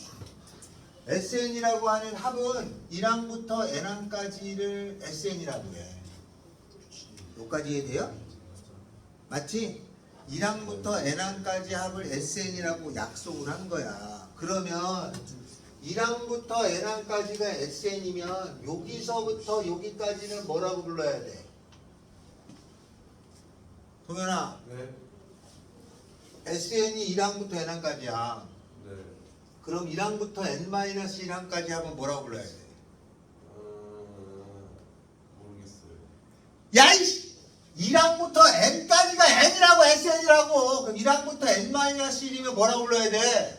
SN이라고 하는 합은 1항부터 N항까지를 SN이라고 해. 여기까지 이해돼요? 맞지? 1항부터 N항까지 합을 SN이라고 약속을 한 거야. 그러면 1항부터 N항까지가 SN이면 여기서부터 여기까지는 뭐라고 불러야 돼? 동현아, 네. SN이 1항부터 N항까지야. 네. 그럼 1항부터 N-1항까지 하면 뭐라고 불러야 돼? 모르겠어요. 야, 이씨! 1항부터 N까지가 N이라고 SN이라고. 그럼 1항부터 N-1이면 뭐라고 불러야 돼?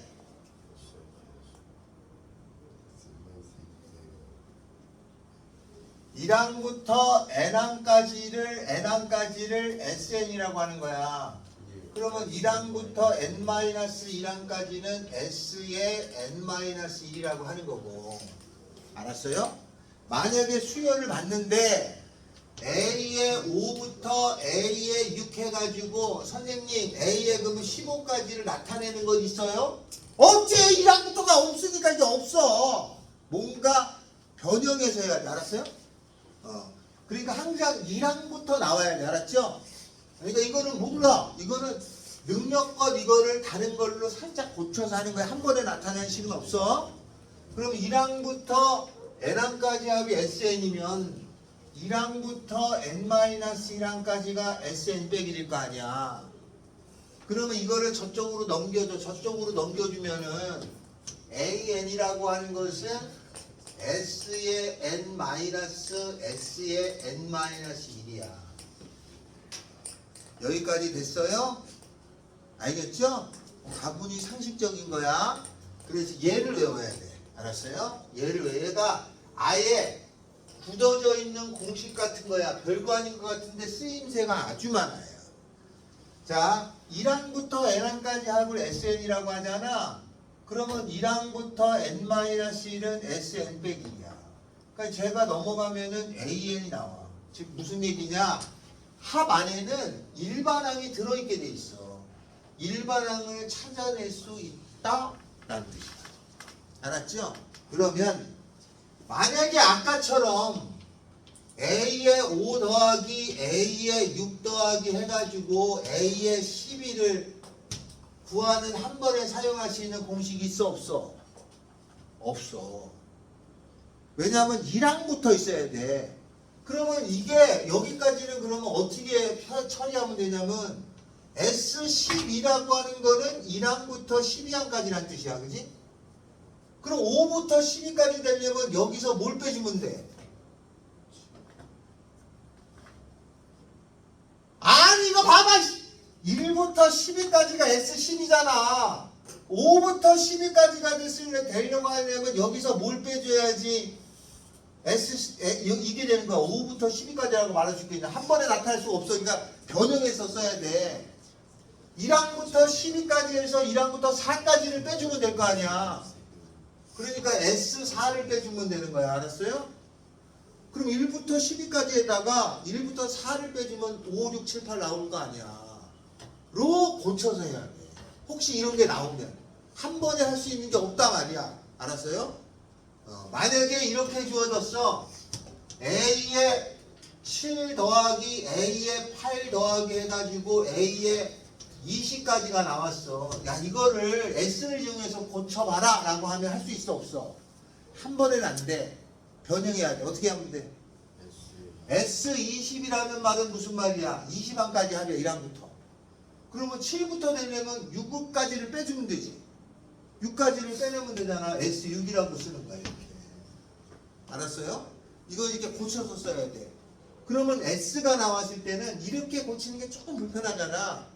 1항부터 N항까지를 SN이라고 하는 거야. 그러면 1항부터 N-1항까지는 S의 N-1이라고 하는 거고. 알았어요? 만약에 수열을 봤는데 A의 5부터 A의 6 해가지고 선생님 A의 그러면 15까지를 나타내는 건 있어요? 없지! 1항부터가 없으니까 이제 없어. 뭔가 변형해서 해야 돼. 알았어요? 그러니까 항상 1항부터 나와야 돼. 알았죠? 그러니까 이거는 몰라. 이거는 능력껏 이거를 다른 걸로 살짝 고쳐서 하는 거야. 한 번에 나타내는 식은 없어. 그럼 1항부터 N항까지 합이 SN이면 1항부터 N-1항까지가 SN 빼기 될 거 아니야. 그러면 이거를 저쪽으로 넘겨줘. 저쪽으로 넘겨주면은 AN이라고 하는 것은 S의 N- S의 N-1이야. 여기까지 됐어요? 알겠죠? 가분이 상식적인 거야. 그래서 얘를 외워야 돼. 알았어요? 얘를 외워. 얘가 아예 굳어져 있는 공식 같은 거야. 별거 아닌 것 같은데 쓰임새가 아주 많아요. 자, 1항부터 N항까지 합을 SN이라고 하잖아. 그러면 1항부터 N-1은 SN 빼기 2야. 그러니까 제가 넘어가면은 AN이 나와. 즉 무슨 얘기냐? 합 안에는 일반항이 들어있게 돼 있어. 일반항을 찾아낼 수 있다라는 뜻이야. 알았죠? 그러면 만약에 아까처럼 A의 5 더하기 A의 6 더하기 해가지고 A의 12를 구하는 한 번에 사용할 수 있는 공식이 있어 없어? 없어. 왜냐하면 1항부터 있어야 돼. 그러면 이게 여기까지는 그러면 어떻게 처리하면 되냐면 S12라고 하는 거는 1항부터 12항까지란 뜻이야. 그지? 그럼 5부터 12까지 되려면 여기서 뭘 빼주면 돼? 아니 이거 봐봐. 1부터 12까지가 S12잖아. 5부터 12까지가 되려고 하려면 여기서 뭘 빼줘야지 이게 되는 거야. 5부터 12까지라고 말할 수 있겠냐. 한 번에 나타날 수가 없어. 그러니까 변형해서 써야 돼. 1항부터 12까지 해서 1항부터 4까지를 빼주면 될 거 아니야. 그러니까 S4를 빼주면 되는 거야. 알았어요? 그럼 1부터 12까지에다가 1부터 4를 빼주면 5, 6, 7, 8 나올 거 아니야. 로 고쳐서 해야 돼. 혹시 이런 게 나오면 한 번에 할 수 있는 게 없다 말이야. 알았어요? 만약에 이렇게 주어졌어. A에 7 더하기 A에 8 더하기 해가지고 A에 20까지가 나왔어. 야 이거를 S를 이용해서 고쳐봐라 라고 하면 할 수 있어 없어? 한 번에는 안 돼. 변형해야 돼. 어떻게 하면 돼? S20이라는 말은 무슨 말이야? 20항까지 하려 1항부터. 그러면 7부터 내려면 6까지를 빼주면 되지. 6까지를 빼내면 되잖아. S6이라고 쓰는 거야 이렇게. 알았어요? 이거 이렇게 고쳐서 써야 돼. 그러면 S가 나왔을 때는 이렇게 고치는 게 조금 불편하잖아.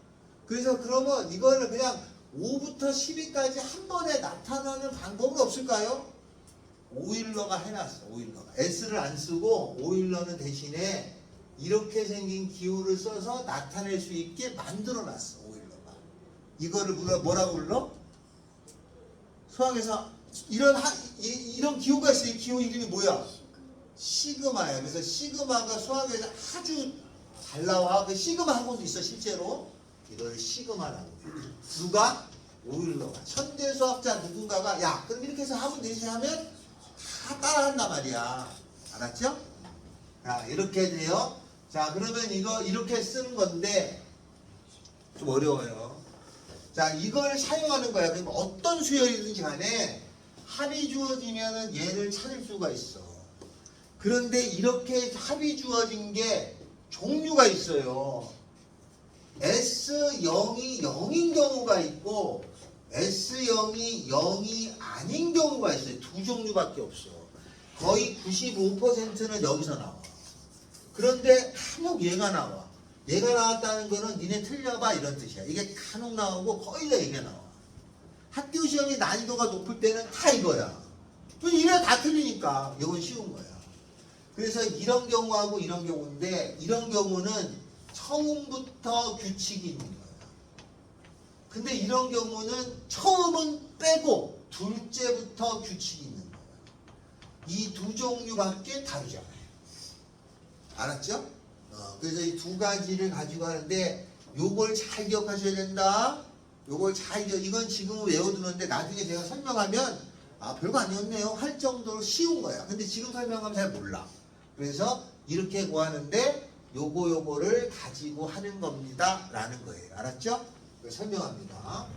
그래서 그러면 이거를 그냥 5부터 12까지 한 번에 나타나는 방법은 없을까요? 오일러가 해놨어. 오일러가 S를 안 쓰고 오일러는 대신에 이렇게 생긴 기호를 써서 나타낼 수 있게 만들어놨어. 오일러가. 이거를 뭐라고 불러? 수학에서 이런 기호가 있어. 이 기호 이름이 뭐야? 시그마야. 그래서 시그마가 수학에서 아주 잘 나와. 그 시그마 학원도 있어 실제로. 이걸 시그마라고 해. 누가? 오일러가. 천재 수학자 누군가가 야 그럼 이렇게 해서 하면 되지 하면 다 따라한단 말이야. 알았죠? 자 이렇게 돼요. 자 그러면 이거 이렇게 쓰는 건데 좀 어려워요. 자 이걸 사용하는 거야. 그럼 어떤 수열이든지 간에 합이 주어지면은 얘를 찾을 수가 있어. 그런데 이렇게 합이 주어진 게 종류가 있어요. S0이 0인 경우가 있고 S0이 0이 아닌 경우가 있어요. 두 종류밖에 없어. 거의 95%는 여기서 나와. 그런데 간혹 얘가 나와. 얘가 나왔다는 거는 니네 틀려봐 이런 뜻이야. 이게 간혹 나오고 거의 다 이게 나와. 학교 시험이 난이도가 높을 때는 다 이거야. 이래 다 틀리니까 이건 쉬운 거야. 그래서 이런 경우하고 이런 경우인데 이런 경우는 처음부터 규칙이 있는 거예요. 근데 이런 경우는 처음은 빼고 둘째부터 규칙이 있는 거예요. 이 두 종류밖에 다르잖아요. 알았죠? 그래서 이 두 가지를 가지고 하는데 요걸 잘 기억하셔야 된다. 요걸 잘 이건 지금 외워두는데 나중에 제가 설명하면 아 별거 아니었네요 할 정도로 쉬운 거야. 근데 지금 설명하면 잘 몰라. 그래서 이렇게 구하는데 요거를 가지고 하는 겁니다 라는 거예요. 알았죠? 설명합니다.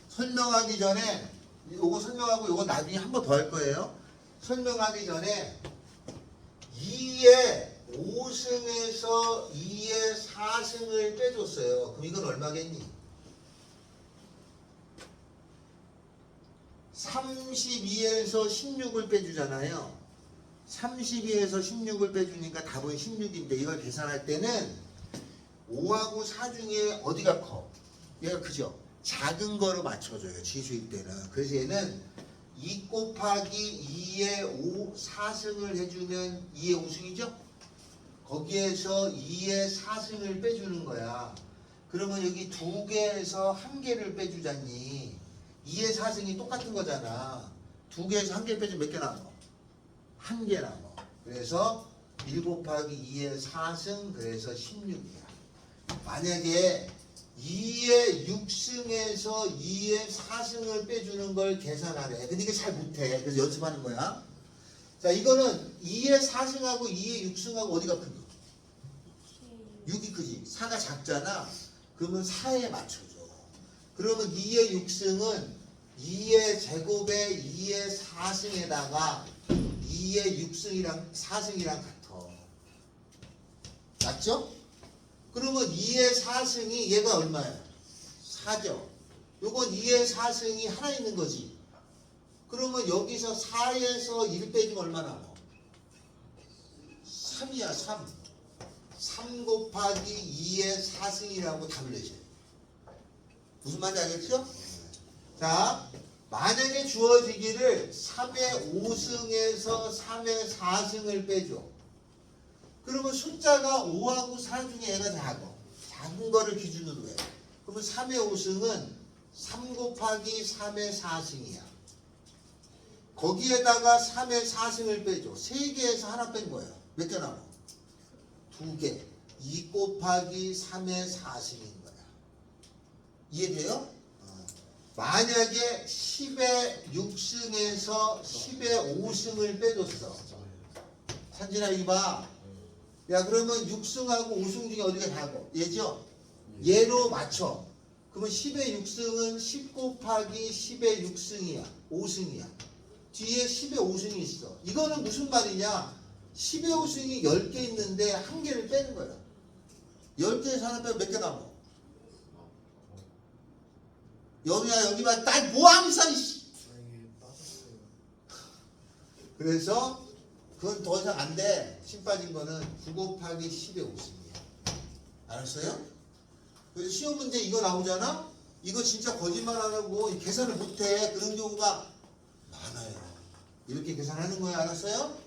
설명하기 전에 요거 설명하고 요거 나중에 한 번 더 할 거예요. 설명하기 전에 2의 5승에서 2의 4승을 빼줬어요. 그럼 이건 얼마겠니? 32에서 16을 빼주잖아요. 32에서 16을 빼주니까 답은 16인데 이걸 계산할 때는 5하고 4 중에 어디가 커? 얘가 크죠? 작은 거로 맞춰줘요. 지수일 때는. 그래서 얘는 2 곱하기 2의 5, 4승을 해주면 2의 5승이죠? 거기에서 2의 4승을 빼주는 거야. 그러면 여기 2개에서 1개를 빼주자니 2의 4승이 똑같은 거잖아. 2개에서 1개 빼주면 몇 개 남아? 1개 남아. 그래서 1 곱하기 2의 4승 그래서 16이야. 만약에 2의 6승에서 2의 4승을 빼주는 걸 계산하래. 근데 이게 잘 못해. 그래서 연습하는 거야. 자, 이거는 2의 4승하고 2의 6승하고 어디가 크니? 6이 크지. 4가 작잖아. 그러면 4에 맞춰줘. 그러면 2의 6승은 2의 제곱에 2의 4승에다가 2의 6승이랑 4승이랑 같아. 맞죠? 그러면 2의 4승이 얘가 얼마야? 4죠. 요건 2의 4승이 하나 있는 거지. 그러면 여기서 4에서 1 빼주면 얼마 남아? 3이야 3. 3 곱하기 2의 4승이라고 답을 내셔요. 무슨 말인지 알겠죠? 자, 만약에 주어지기를 3의 5승에서 3의 4승을 빼줘. 그러면 숫자가 5하고 4 중에 얘가 작아. 작은 거를 기준으로 해. 그러면 3의 5승은 3 곱하기 3의 4승이야. 거기에다가 3의 4승을 빼줘. 3개에서 하나 뺀 거야. 몇 개 남아? 2개. 2 곱하기 3의 4승인 거야. 이해돼요? 만약에 10의 6승에서 10의 5승을 빼줬어. 산진아 이거 봐. 야 그러면 6승하고 5승 중에 어디가 작아? 얘죠? 얘로 맞춰. 그러면 10의 6승은 10 곱하기 10의 6승이야. 5승이야. 뒤에 10의 5승이 있어. 이거는 무슨 말이냐? 10의 5승이 10개 있는데 1개를 빼는 거야. 10개에서 하나 빼면 몇 개 남아? 여기만 딱 뭐하면서 이씨. 이게 빠졌어요. 그래서 그건 더 이상 안 돼. 심 빠진 거는 9 곱하기 10의 5승이야. 알았어요? 그래서 시험 문제 이거 나오잖아? 이거 진짜 거짓말 안 하고 계산을 못해. 그런 경우가 많아요. 이렇게 계산하는 거야. 알았어요?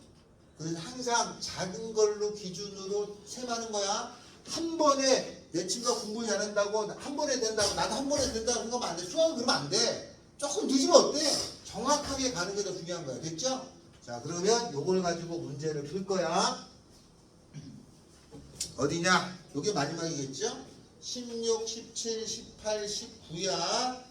그래서 항상 작은 걸로 기준으로 셈하는 거야. 한 번에 내 친구가 공부 잘한다고 한 번에 된다고 나도 한 번에 된다고 생각하면 안 돼. 수학은 그러면 안 돼. 조금 늦으면 어때? 정확하게 가는 게 더 중요한 거야. 됐죠? 자, 그러면 요걸 가지고 문제를 풀 거야. 어디냐? 요게 마지막이겠죠? 16, 17, 18, 19야.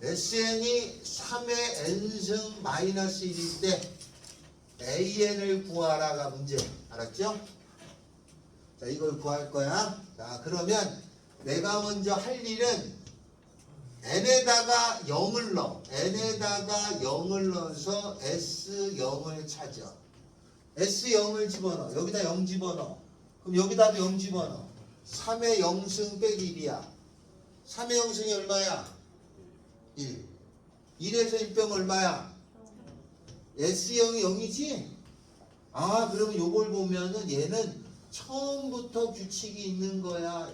SN이 3의 n승 마이너스 1일 때 AN을 구하라가 문제. 알았죠? 자, 이걸 구할 거야. 자, 그러면 내가 먼저 할 일은 n에다가 0을 넣어. n에다가 0을 넣어서 S0을 찾아. S0을 집어넣어. 여기다 0 집어넣어. 그럼 여기다도 0 집어넣어. 3의 0승 빼기 1이야. 3의 0승이 얼마야? 1. 1에서 1 빼면 얼마야? S0이 0이지? 아, 그러면 요걸 보면은 얘는 처음부터 규칙이 있는 거야.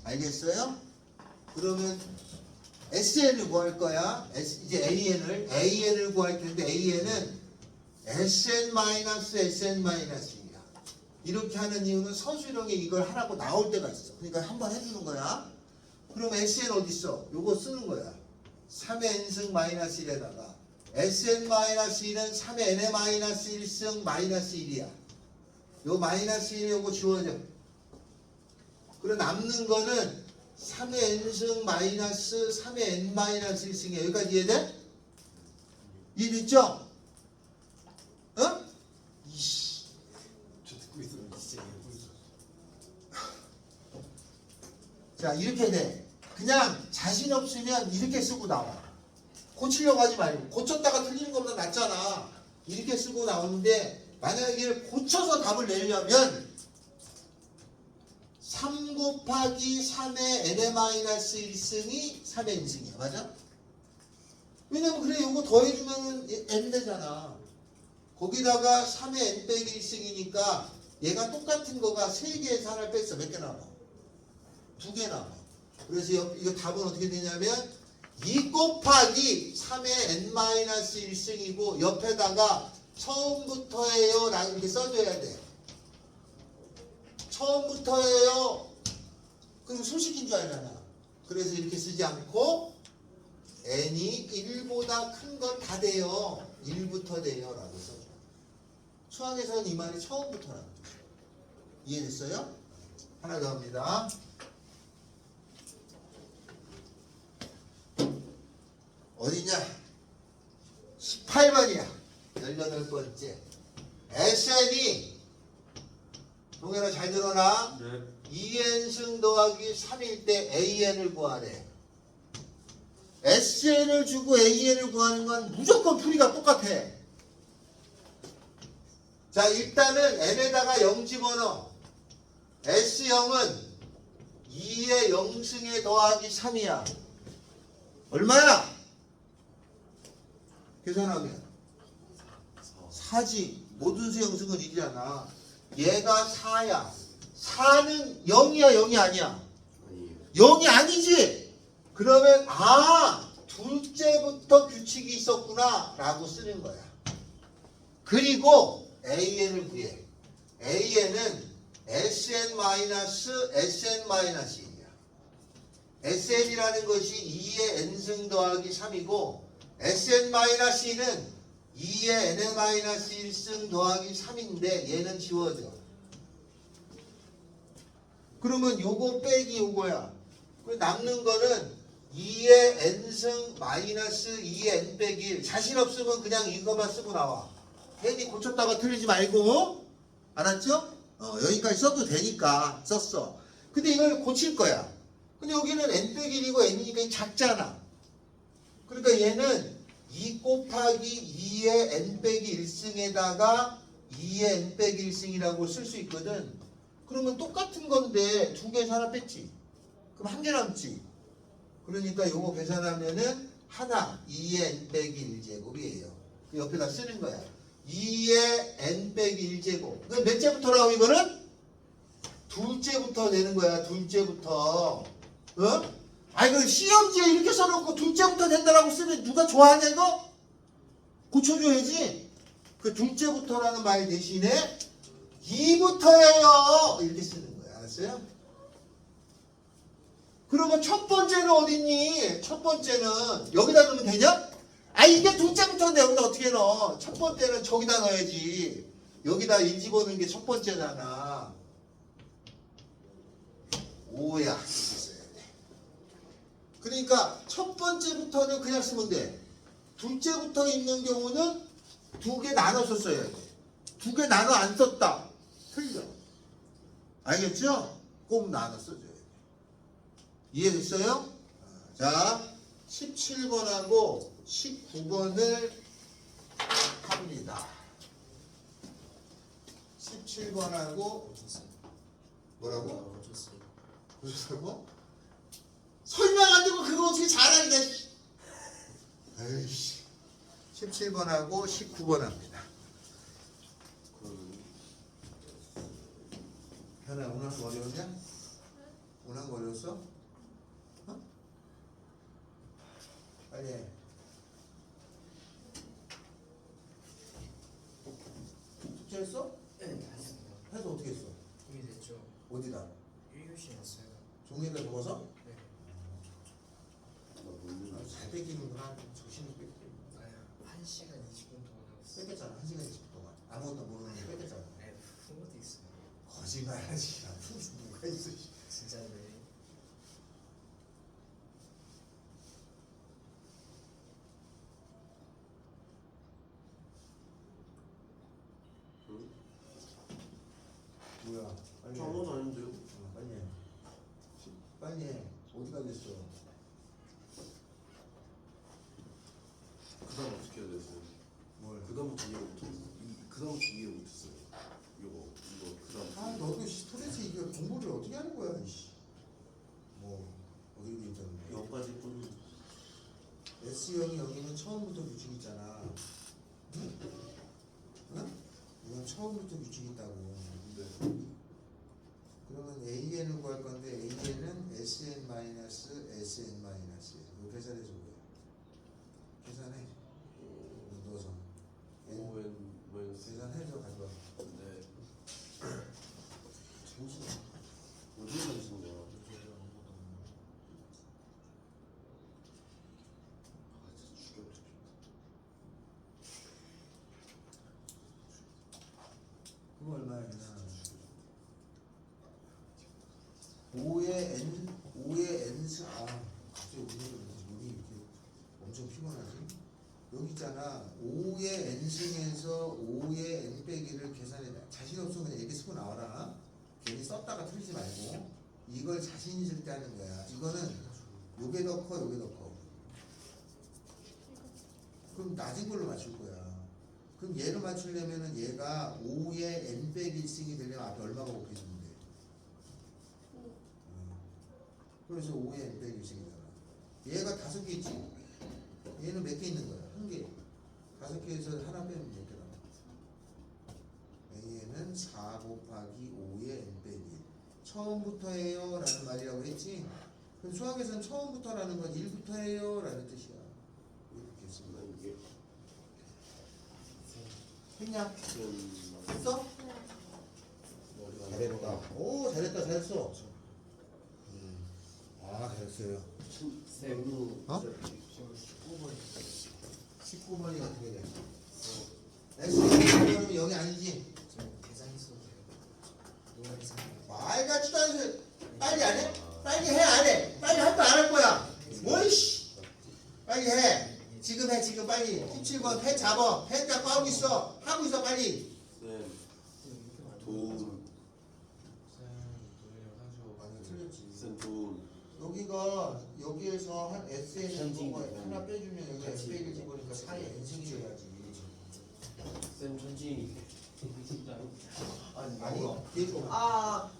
알겠어요? 그러면 SN을 구할 거야. 이제 AN을 구할 텐데 AN은 SN-SN-이야. 이렇게 하는 이유는 서술형에 이걸 하라고 나올 때가 있어. 그러니까 한번 해주는 거야. 그럼 SN 어디 있어? 요거 쓰는 거야. 3의 n승 마이너스 1에다가 SN-1은 3의 n의 마이너스 1승 마이너스 1이야. 요 마이너스 1이 요거 지워져. 그리고 남는 거는 3의 n승 마이너스 3의 n 마이너스 1승이야. 여기까지 이해돼? 이해됐죠? 어? 이씨. 저 듣고 있었는데 진짜 이해하고 있어. 자, 이렇게 돼. 그냥 자신 없으면 이렇게 쓰고 나와. 고치려고 하지 말고. 고쳤다가 틀리는 것보다 낫잖아. 이렇게 쓰고 나오는데 만약에 이걸 고쳐서 답을 내려면 3 곱하기 3의 n-1승이 3의 n승이야. 맞아? 왜냐면 그래 요거 더해주면 n 되잖아. 거기다가 3의 n 빼기 1승이니까 얘가 똑같은 거가 3개에서 하나를 뺐어. 몇 개 남아? 2개 남아. 그래서 이거 답은 어떻게 되냐면 2 곱하기 3의 n-1승이고 옆에다가 처음부터예요 라고 이렇게 써줘야 돼. 처음부터예요. 그럼 소식인 줄 알잖아. 그래서 이렇게 쓰지 않고 n이 1보다 큰 건 다 돼요. 1부터 돼요 라고 써줘. 수학에서는 이 말이 처음부터라는 거죠. 이해됐어요? 하나 더 합니다. 어디냐? 18번이야. 18번째. SN이 동현아 잘 들어라. 네. 2n승 더하기 3일 때 AN을 구하래. SN을 주고 AN을 구하는 건 무조건 풀이가 똑같아. 자, 일단은 n에다가 0 집어넣어. S0은 2의 0승에 더하기 3이야. 얼마야? 계산하면 4지. 모든 수 0승은 1이잖아. 얘가 4야. 4는 0이야 0이 아니야? 아니에요. 0이 아니지? 그러면 둘째부터 규칙이 있었구나 라고 쓰는 거야. 그리고 AN을 구해. AN은 SN-SN-1이야. SN이라는 것이 2의 n승 더하기 3이고 SN-1은 2의 n-1승 더하기 3인데 얘는 지워져. 그러면 요거 빼기 요거야. 남는 거는 2의 n승 마이너스 2의 n 빼기 1. 자신 없으면 그냥 이거만 쓰고 나와. 괜히 고쳤다가 틀리지 말고. 알았죠? 여기까지 써도 되니까 썼어. 근데 이걸 고칠 거야. 근데 여기는 n 빼기 1이고 n이니까 작잖아. 그러니까 얘는 2 곱하기 2의 n 빼기 1승에다가 2의 n 빼기 1승이라고 쓸 수 있거든. 그러면 똑같은 건데 두 개에서 하나 뺐지. 그럼 한 개 남지. 그러니까 요거 계산하면은 하나 2의 n 빼기 1제곱이에요. 그 옆에다 쓰는 거야. 2의 n 빼기 1제곱. 그 몇 제부터라고 이거는? 둘째부터 되는 거야. 둘째부터. 어? 아니 그 시험지에 이렇게 써놓고 둘째부터 된다라고 쓰면 누가 좋아하냐 이거? 고쳐줘야지. 그 둘째부터라는 말 대신에 2부터예요 이렇게 쓰는 거야. 알았어요? 그러면 첫 번째는 어딨니? 첫 번째는 여기다 넣으면 되냐? 아 이게 둘째부터인데 여기다 어떻게 넣어? 첫 번째는 저기다 넣어야지. 여기다 1 집어넣는 게 첫 번째잖아. 5야. 그러니까 첫 번째부터는 그냥 쓰면 돼. 둘째부터 있는 경우는 두 개 나눠서 써야 돼. 두 개 나눠 안 썼다. 틀려. 알겠죠? 꼭 나눠 써줘야 돼. 이해됐어요? 자, 17번하고 19번을 합니다. 17번하고 뭐라고? 그렇다고? 설명 안 되고 그거 어떻게 잘하냐. 에이씨. 17번하고 19번 합니다. 현아 오늘 한 거 어려웠냐? 오늘 한 거 어려웠어? 어? 빨리 해. 숙제했어? 네, 알겠습니다. 해서 어떻게 했어? 이미 됐죠. 어디다? 1교시였어요. 종이에다 적어서? 네. 잘 뺏기는구나. 정신을 뺏기. 아니, 1시간 20분 동안 하고 있어요. 뺏겼잖아. 1시간 20분 동안. 아무것도 모르는 게 뺏겼잖아. 네, 푼 것도 있어요. 거짓말하지. 누가 있어. 진짜로. 뭐야? 빨리 해. 저거 아닌데요? 빨리 해. 빨리 해. 어디 가겠어? 그 다음 어떻게 해야 됐어요? 뭘? 그 다음부터 이해 못했어요. 그 다음부터 이해 못했어요. 이거 그 다음. 아 너도 스트레스 이게 공부를 어떻게 하는 거야? 이씨. 뭐 어디로 돼 있다는데? 여기까지 분 S형이 여기는 처음부터 규칙 있잖아. 응? 응? 이건 처음부터 규칙 있다고. 네. 그러면 AN을 구할 건데 AN은 SN-SN- 이거 계산해서 뭐야? 계산해. 넣어서. ON 마이너스. 계산해서 가져와. 네. 정신 어디에 정신 거야? 아 진짜 죽여. 그거 얼마야 그냥 5의 n승 갑자기 우리 이렇게 엄청 피곤하지? 여기 있잖아 5의 n승에서 5의 n 빼기를 계산해. 자신 없으면 그냥 얘기 쓰고 나와라. 괜히 썼다가 틀리지 말고 이걸 자신 있을 때 하는 거야. 이거는 요게 더 커 요게 더 커. 그럼 낮은 걸로 맞출 거야. 그럼 얘를 맞추려면은 얘가 5의 n 빼기 1승이 되려면 앞에 얼마가 곱해지면 돼? 그래서 5의 n 빼기 1승이잖아. 얘가 5개 있지? 얘는 몇 개 있는 거야? 1개. 5개에서 하나 빼면 몇 개 남아? 얘는 4 곱하기 5의 n 빼기 1. 처음부터예요 라는 말이라고 했지? 그럼 수학에서는 처음부터라는 건 1부터예요 라는 뜻이야. 이렇게 했습니다. 이게 했냐? 지금 했어? 머리가 잘했다. 오 잘했다 잘했어. 아 잘했어요. 너무 어? 지금 19번이었어요. 19번이 어떻게 돼? S는 여기 아니지? 지금 계산했어도 돼요. 누가 계산해요? 말 같지도 않아서 빨리 안 해? 빨리 해 안 해? 빨리 할 거 안 할 거야? 뭐이씨? 빨리 해. 지금 해 지금 빨리. 17번 펜 잡아. 펜 잡고 하고 있어. 하고 있어 빨리. 쌤 이렇게 말하면 도움 아니 틀렸지. 쌤 도움 여기가 여기에서 한 SN 현진. 이거 하나 빼주면 여기 같이. SN을 집으니까 4의 n승이 돼야지. 쌤 천진이. 진짜로? 아니 뒤에 좀 아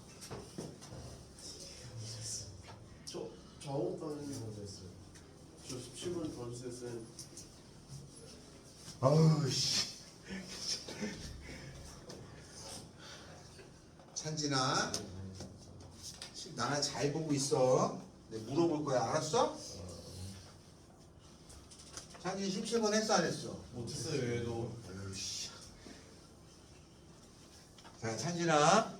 저 작업반은 잘못했어요. 저 17분 도와주세요 쌤. 아우 씨. 찬진아, 나는 잘 보고 있어. 내가 물어볼 거야, 알았어? 찬진 17번 했어, 안 했어? 못했어요 얘도. 아유씨. 자, 찬진아,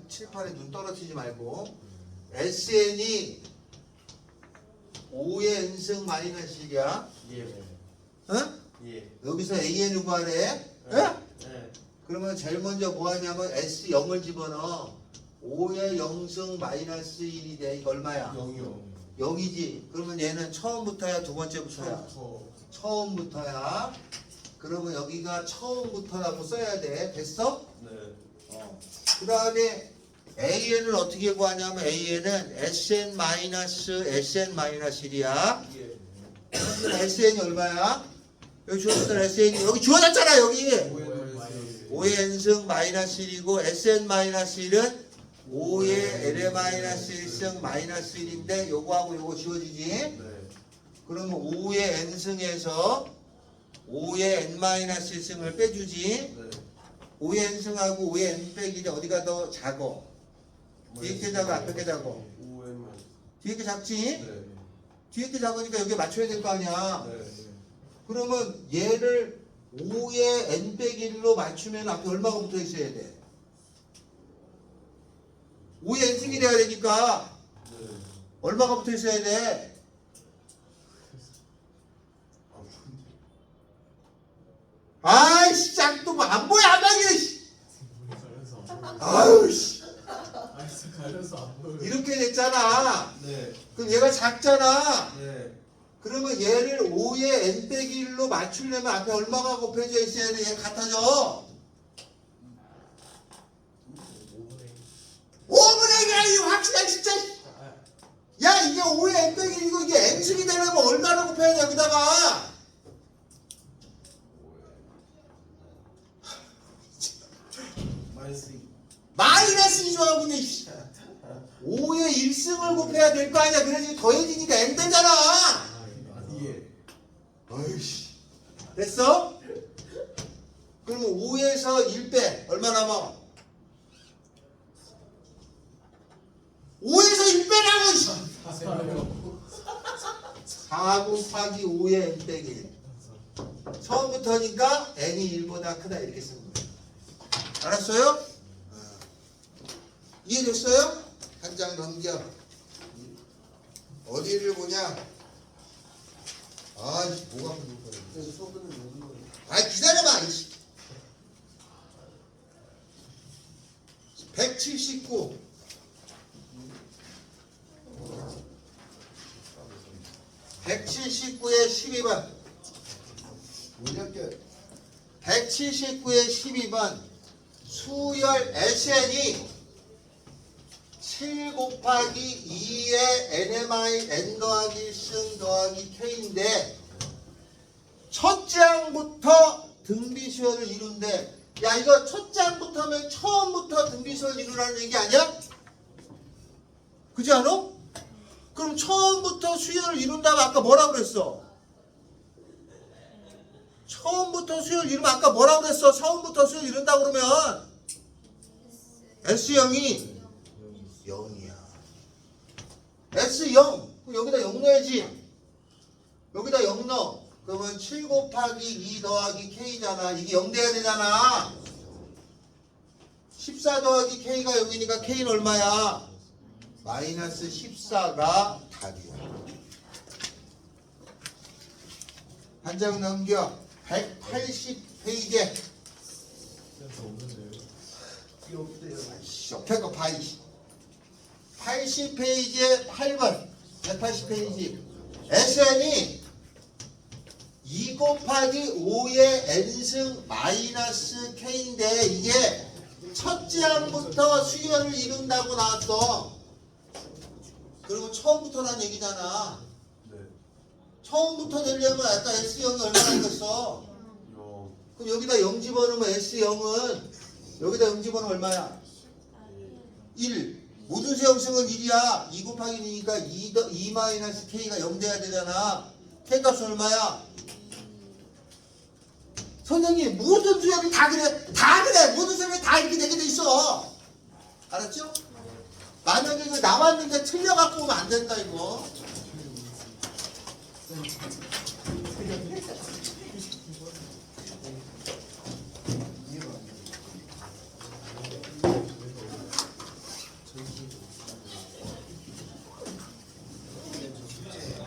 칠판에 눈 떨어뜨리지 말고 SN이 5의 n승 마이너스 1이야. 예. 어? 예. 여기서 AN을 구하래. 어? 네. 그러면 제일 먼저 뭐 하냐면 S0을 집어넣어. 5의 0승 마이너스 1이 돼. 이거 얼마야? 0이요. 0이지. 그러면 얘는 처음부터야, 두 번째부터야? 처음부터야. 그러면 여기가 처음부터라고 써야 돼. 됐어? 네. 그 다음에 AN을 어떻게 구하냐면 AN은 SN-1이야. 예. SN이 얼마야? 여기 주어졌던 SN이 여기 주어졌잖아, 여기. 5의 n승 마이너스 1이고 SN-1은 5의 LN-1승 마이너스 1인데 요거하고 요거 지워지지? 네. 그러면 5의 n승에서 5의 n-1승을 빼주지? 네. 5의 n승하고 5의 n 빼기 대 어디가 더 작어? 뒤에 게 작아, 앞에 게 작아? 5M. 뒤에 게 작지? 네. 뒤에 게 작으니까 여기 맞춰야 될 거 아니야? 네. 그러면 얘를 5의 n 빼기 1로 맞추면 앞에 얼마가 붙어 있어야 돼? 5의 n승이 돼야 되니까 네. 얼마가 붙어 있어야 돼? 아이씨, 또 안 보여, 안 나게, 씨. 가려서 안 보여. 아유, 씨. 아니 진짜 가려서 안 보여. 이렇게 됐잖아. 네. 그럼 얘가 작잖아. 네. 그러면 얘를 5의 n 빼기 1로 맞추려면 앞에 얼마가 곱해져 있어야 돼? 얘 같아져. 5분의 1이야, 이 확실해, 진짜. 야, 이게 5의 n 빼기 1이고 이게 n승이 되려면 얼마나 곱해야 돼, 여기다가? 마이너스 2조 하고 있네. 5의 1승을 곱해야 될 거 아니야. 그래야지 더해지니까 n 되잖아. 예. 어이씨. 됐어? 그러면 5에서 1 빼. 얼마 남아? 5에서 1 빼라고! 4 곱하기 5의 n 빼기 1. 처음부터니까 n이 1보다 크다 이렇게 쓰는 거예요. 알았어요? 이해됐어요? 한 장 넘겨. 어디를 보냐? 아, 뭐가 부를 거야. 소금은 먹는 거예요. 아, 기다려봐. 이씨. 179. 179에 12번. 179에 12번. 수열 SN이 7 곱하기 2의 n 더하기 1승 더하기 k인데 첫째 항부터 등비수열을 이룬대. 야, 이거 첫째 항부터면 처음부터 등비수열을 이루라는 얘기 아니야? 그지 않아? 그럼 처음부터 수열을 이룬다면 아까 뭐라 그랬어? 처음부터 수열 이루면 아까 뭐라 그랬어? 처음부터 수열 이룬다 그러면 S0이 0이야. S0. 그럼 여기다 0 넣어야지. 여기다 0 넣어. 그러면 7 곱하기 2 더하기 K잖아. 이게 0 돼야 되잖아. 14 더하기 K가 0이니까 K는 얼마야? 마이너스 14가 답이야. 한 장 넘겨. 180페이지에. 옆에 거 봐. 80페이지에 8번. 180페이지. SN이 2 곱하기 5의 n승 마이너스 k인데 이게 첫째 항부터 수열을 이룬다고 나왔어. 그러면 처음부터란 얘기잖아. 네. 처음부터 내려면 아까 S0이 얼마나 있겠어? 요 그럼 여기다 0 집어넣으면 S0은 여기다 0 집어넣으면 얼마야? 1. 모든 세형식은 1이야. 2 곱하기 2니까 2 마이너스 K가 0 돼야 되잖아. K 값은 얼마야? 선생님 모든 수열이 다 그래. 다 그래. 모든 수열이 다 이렇게 되게 돼 있어. 알았죠? 만약에 이거 나왔는데 틀려갖고 오면 안 된다 이거. 이해가 안 돼.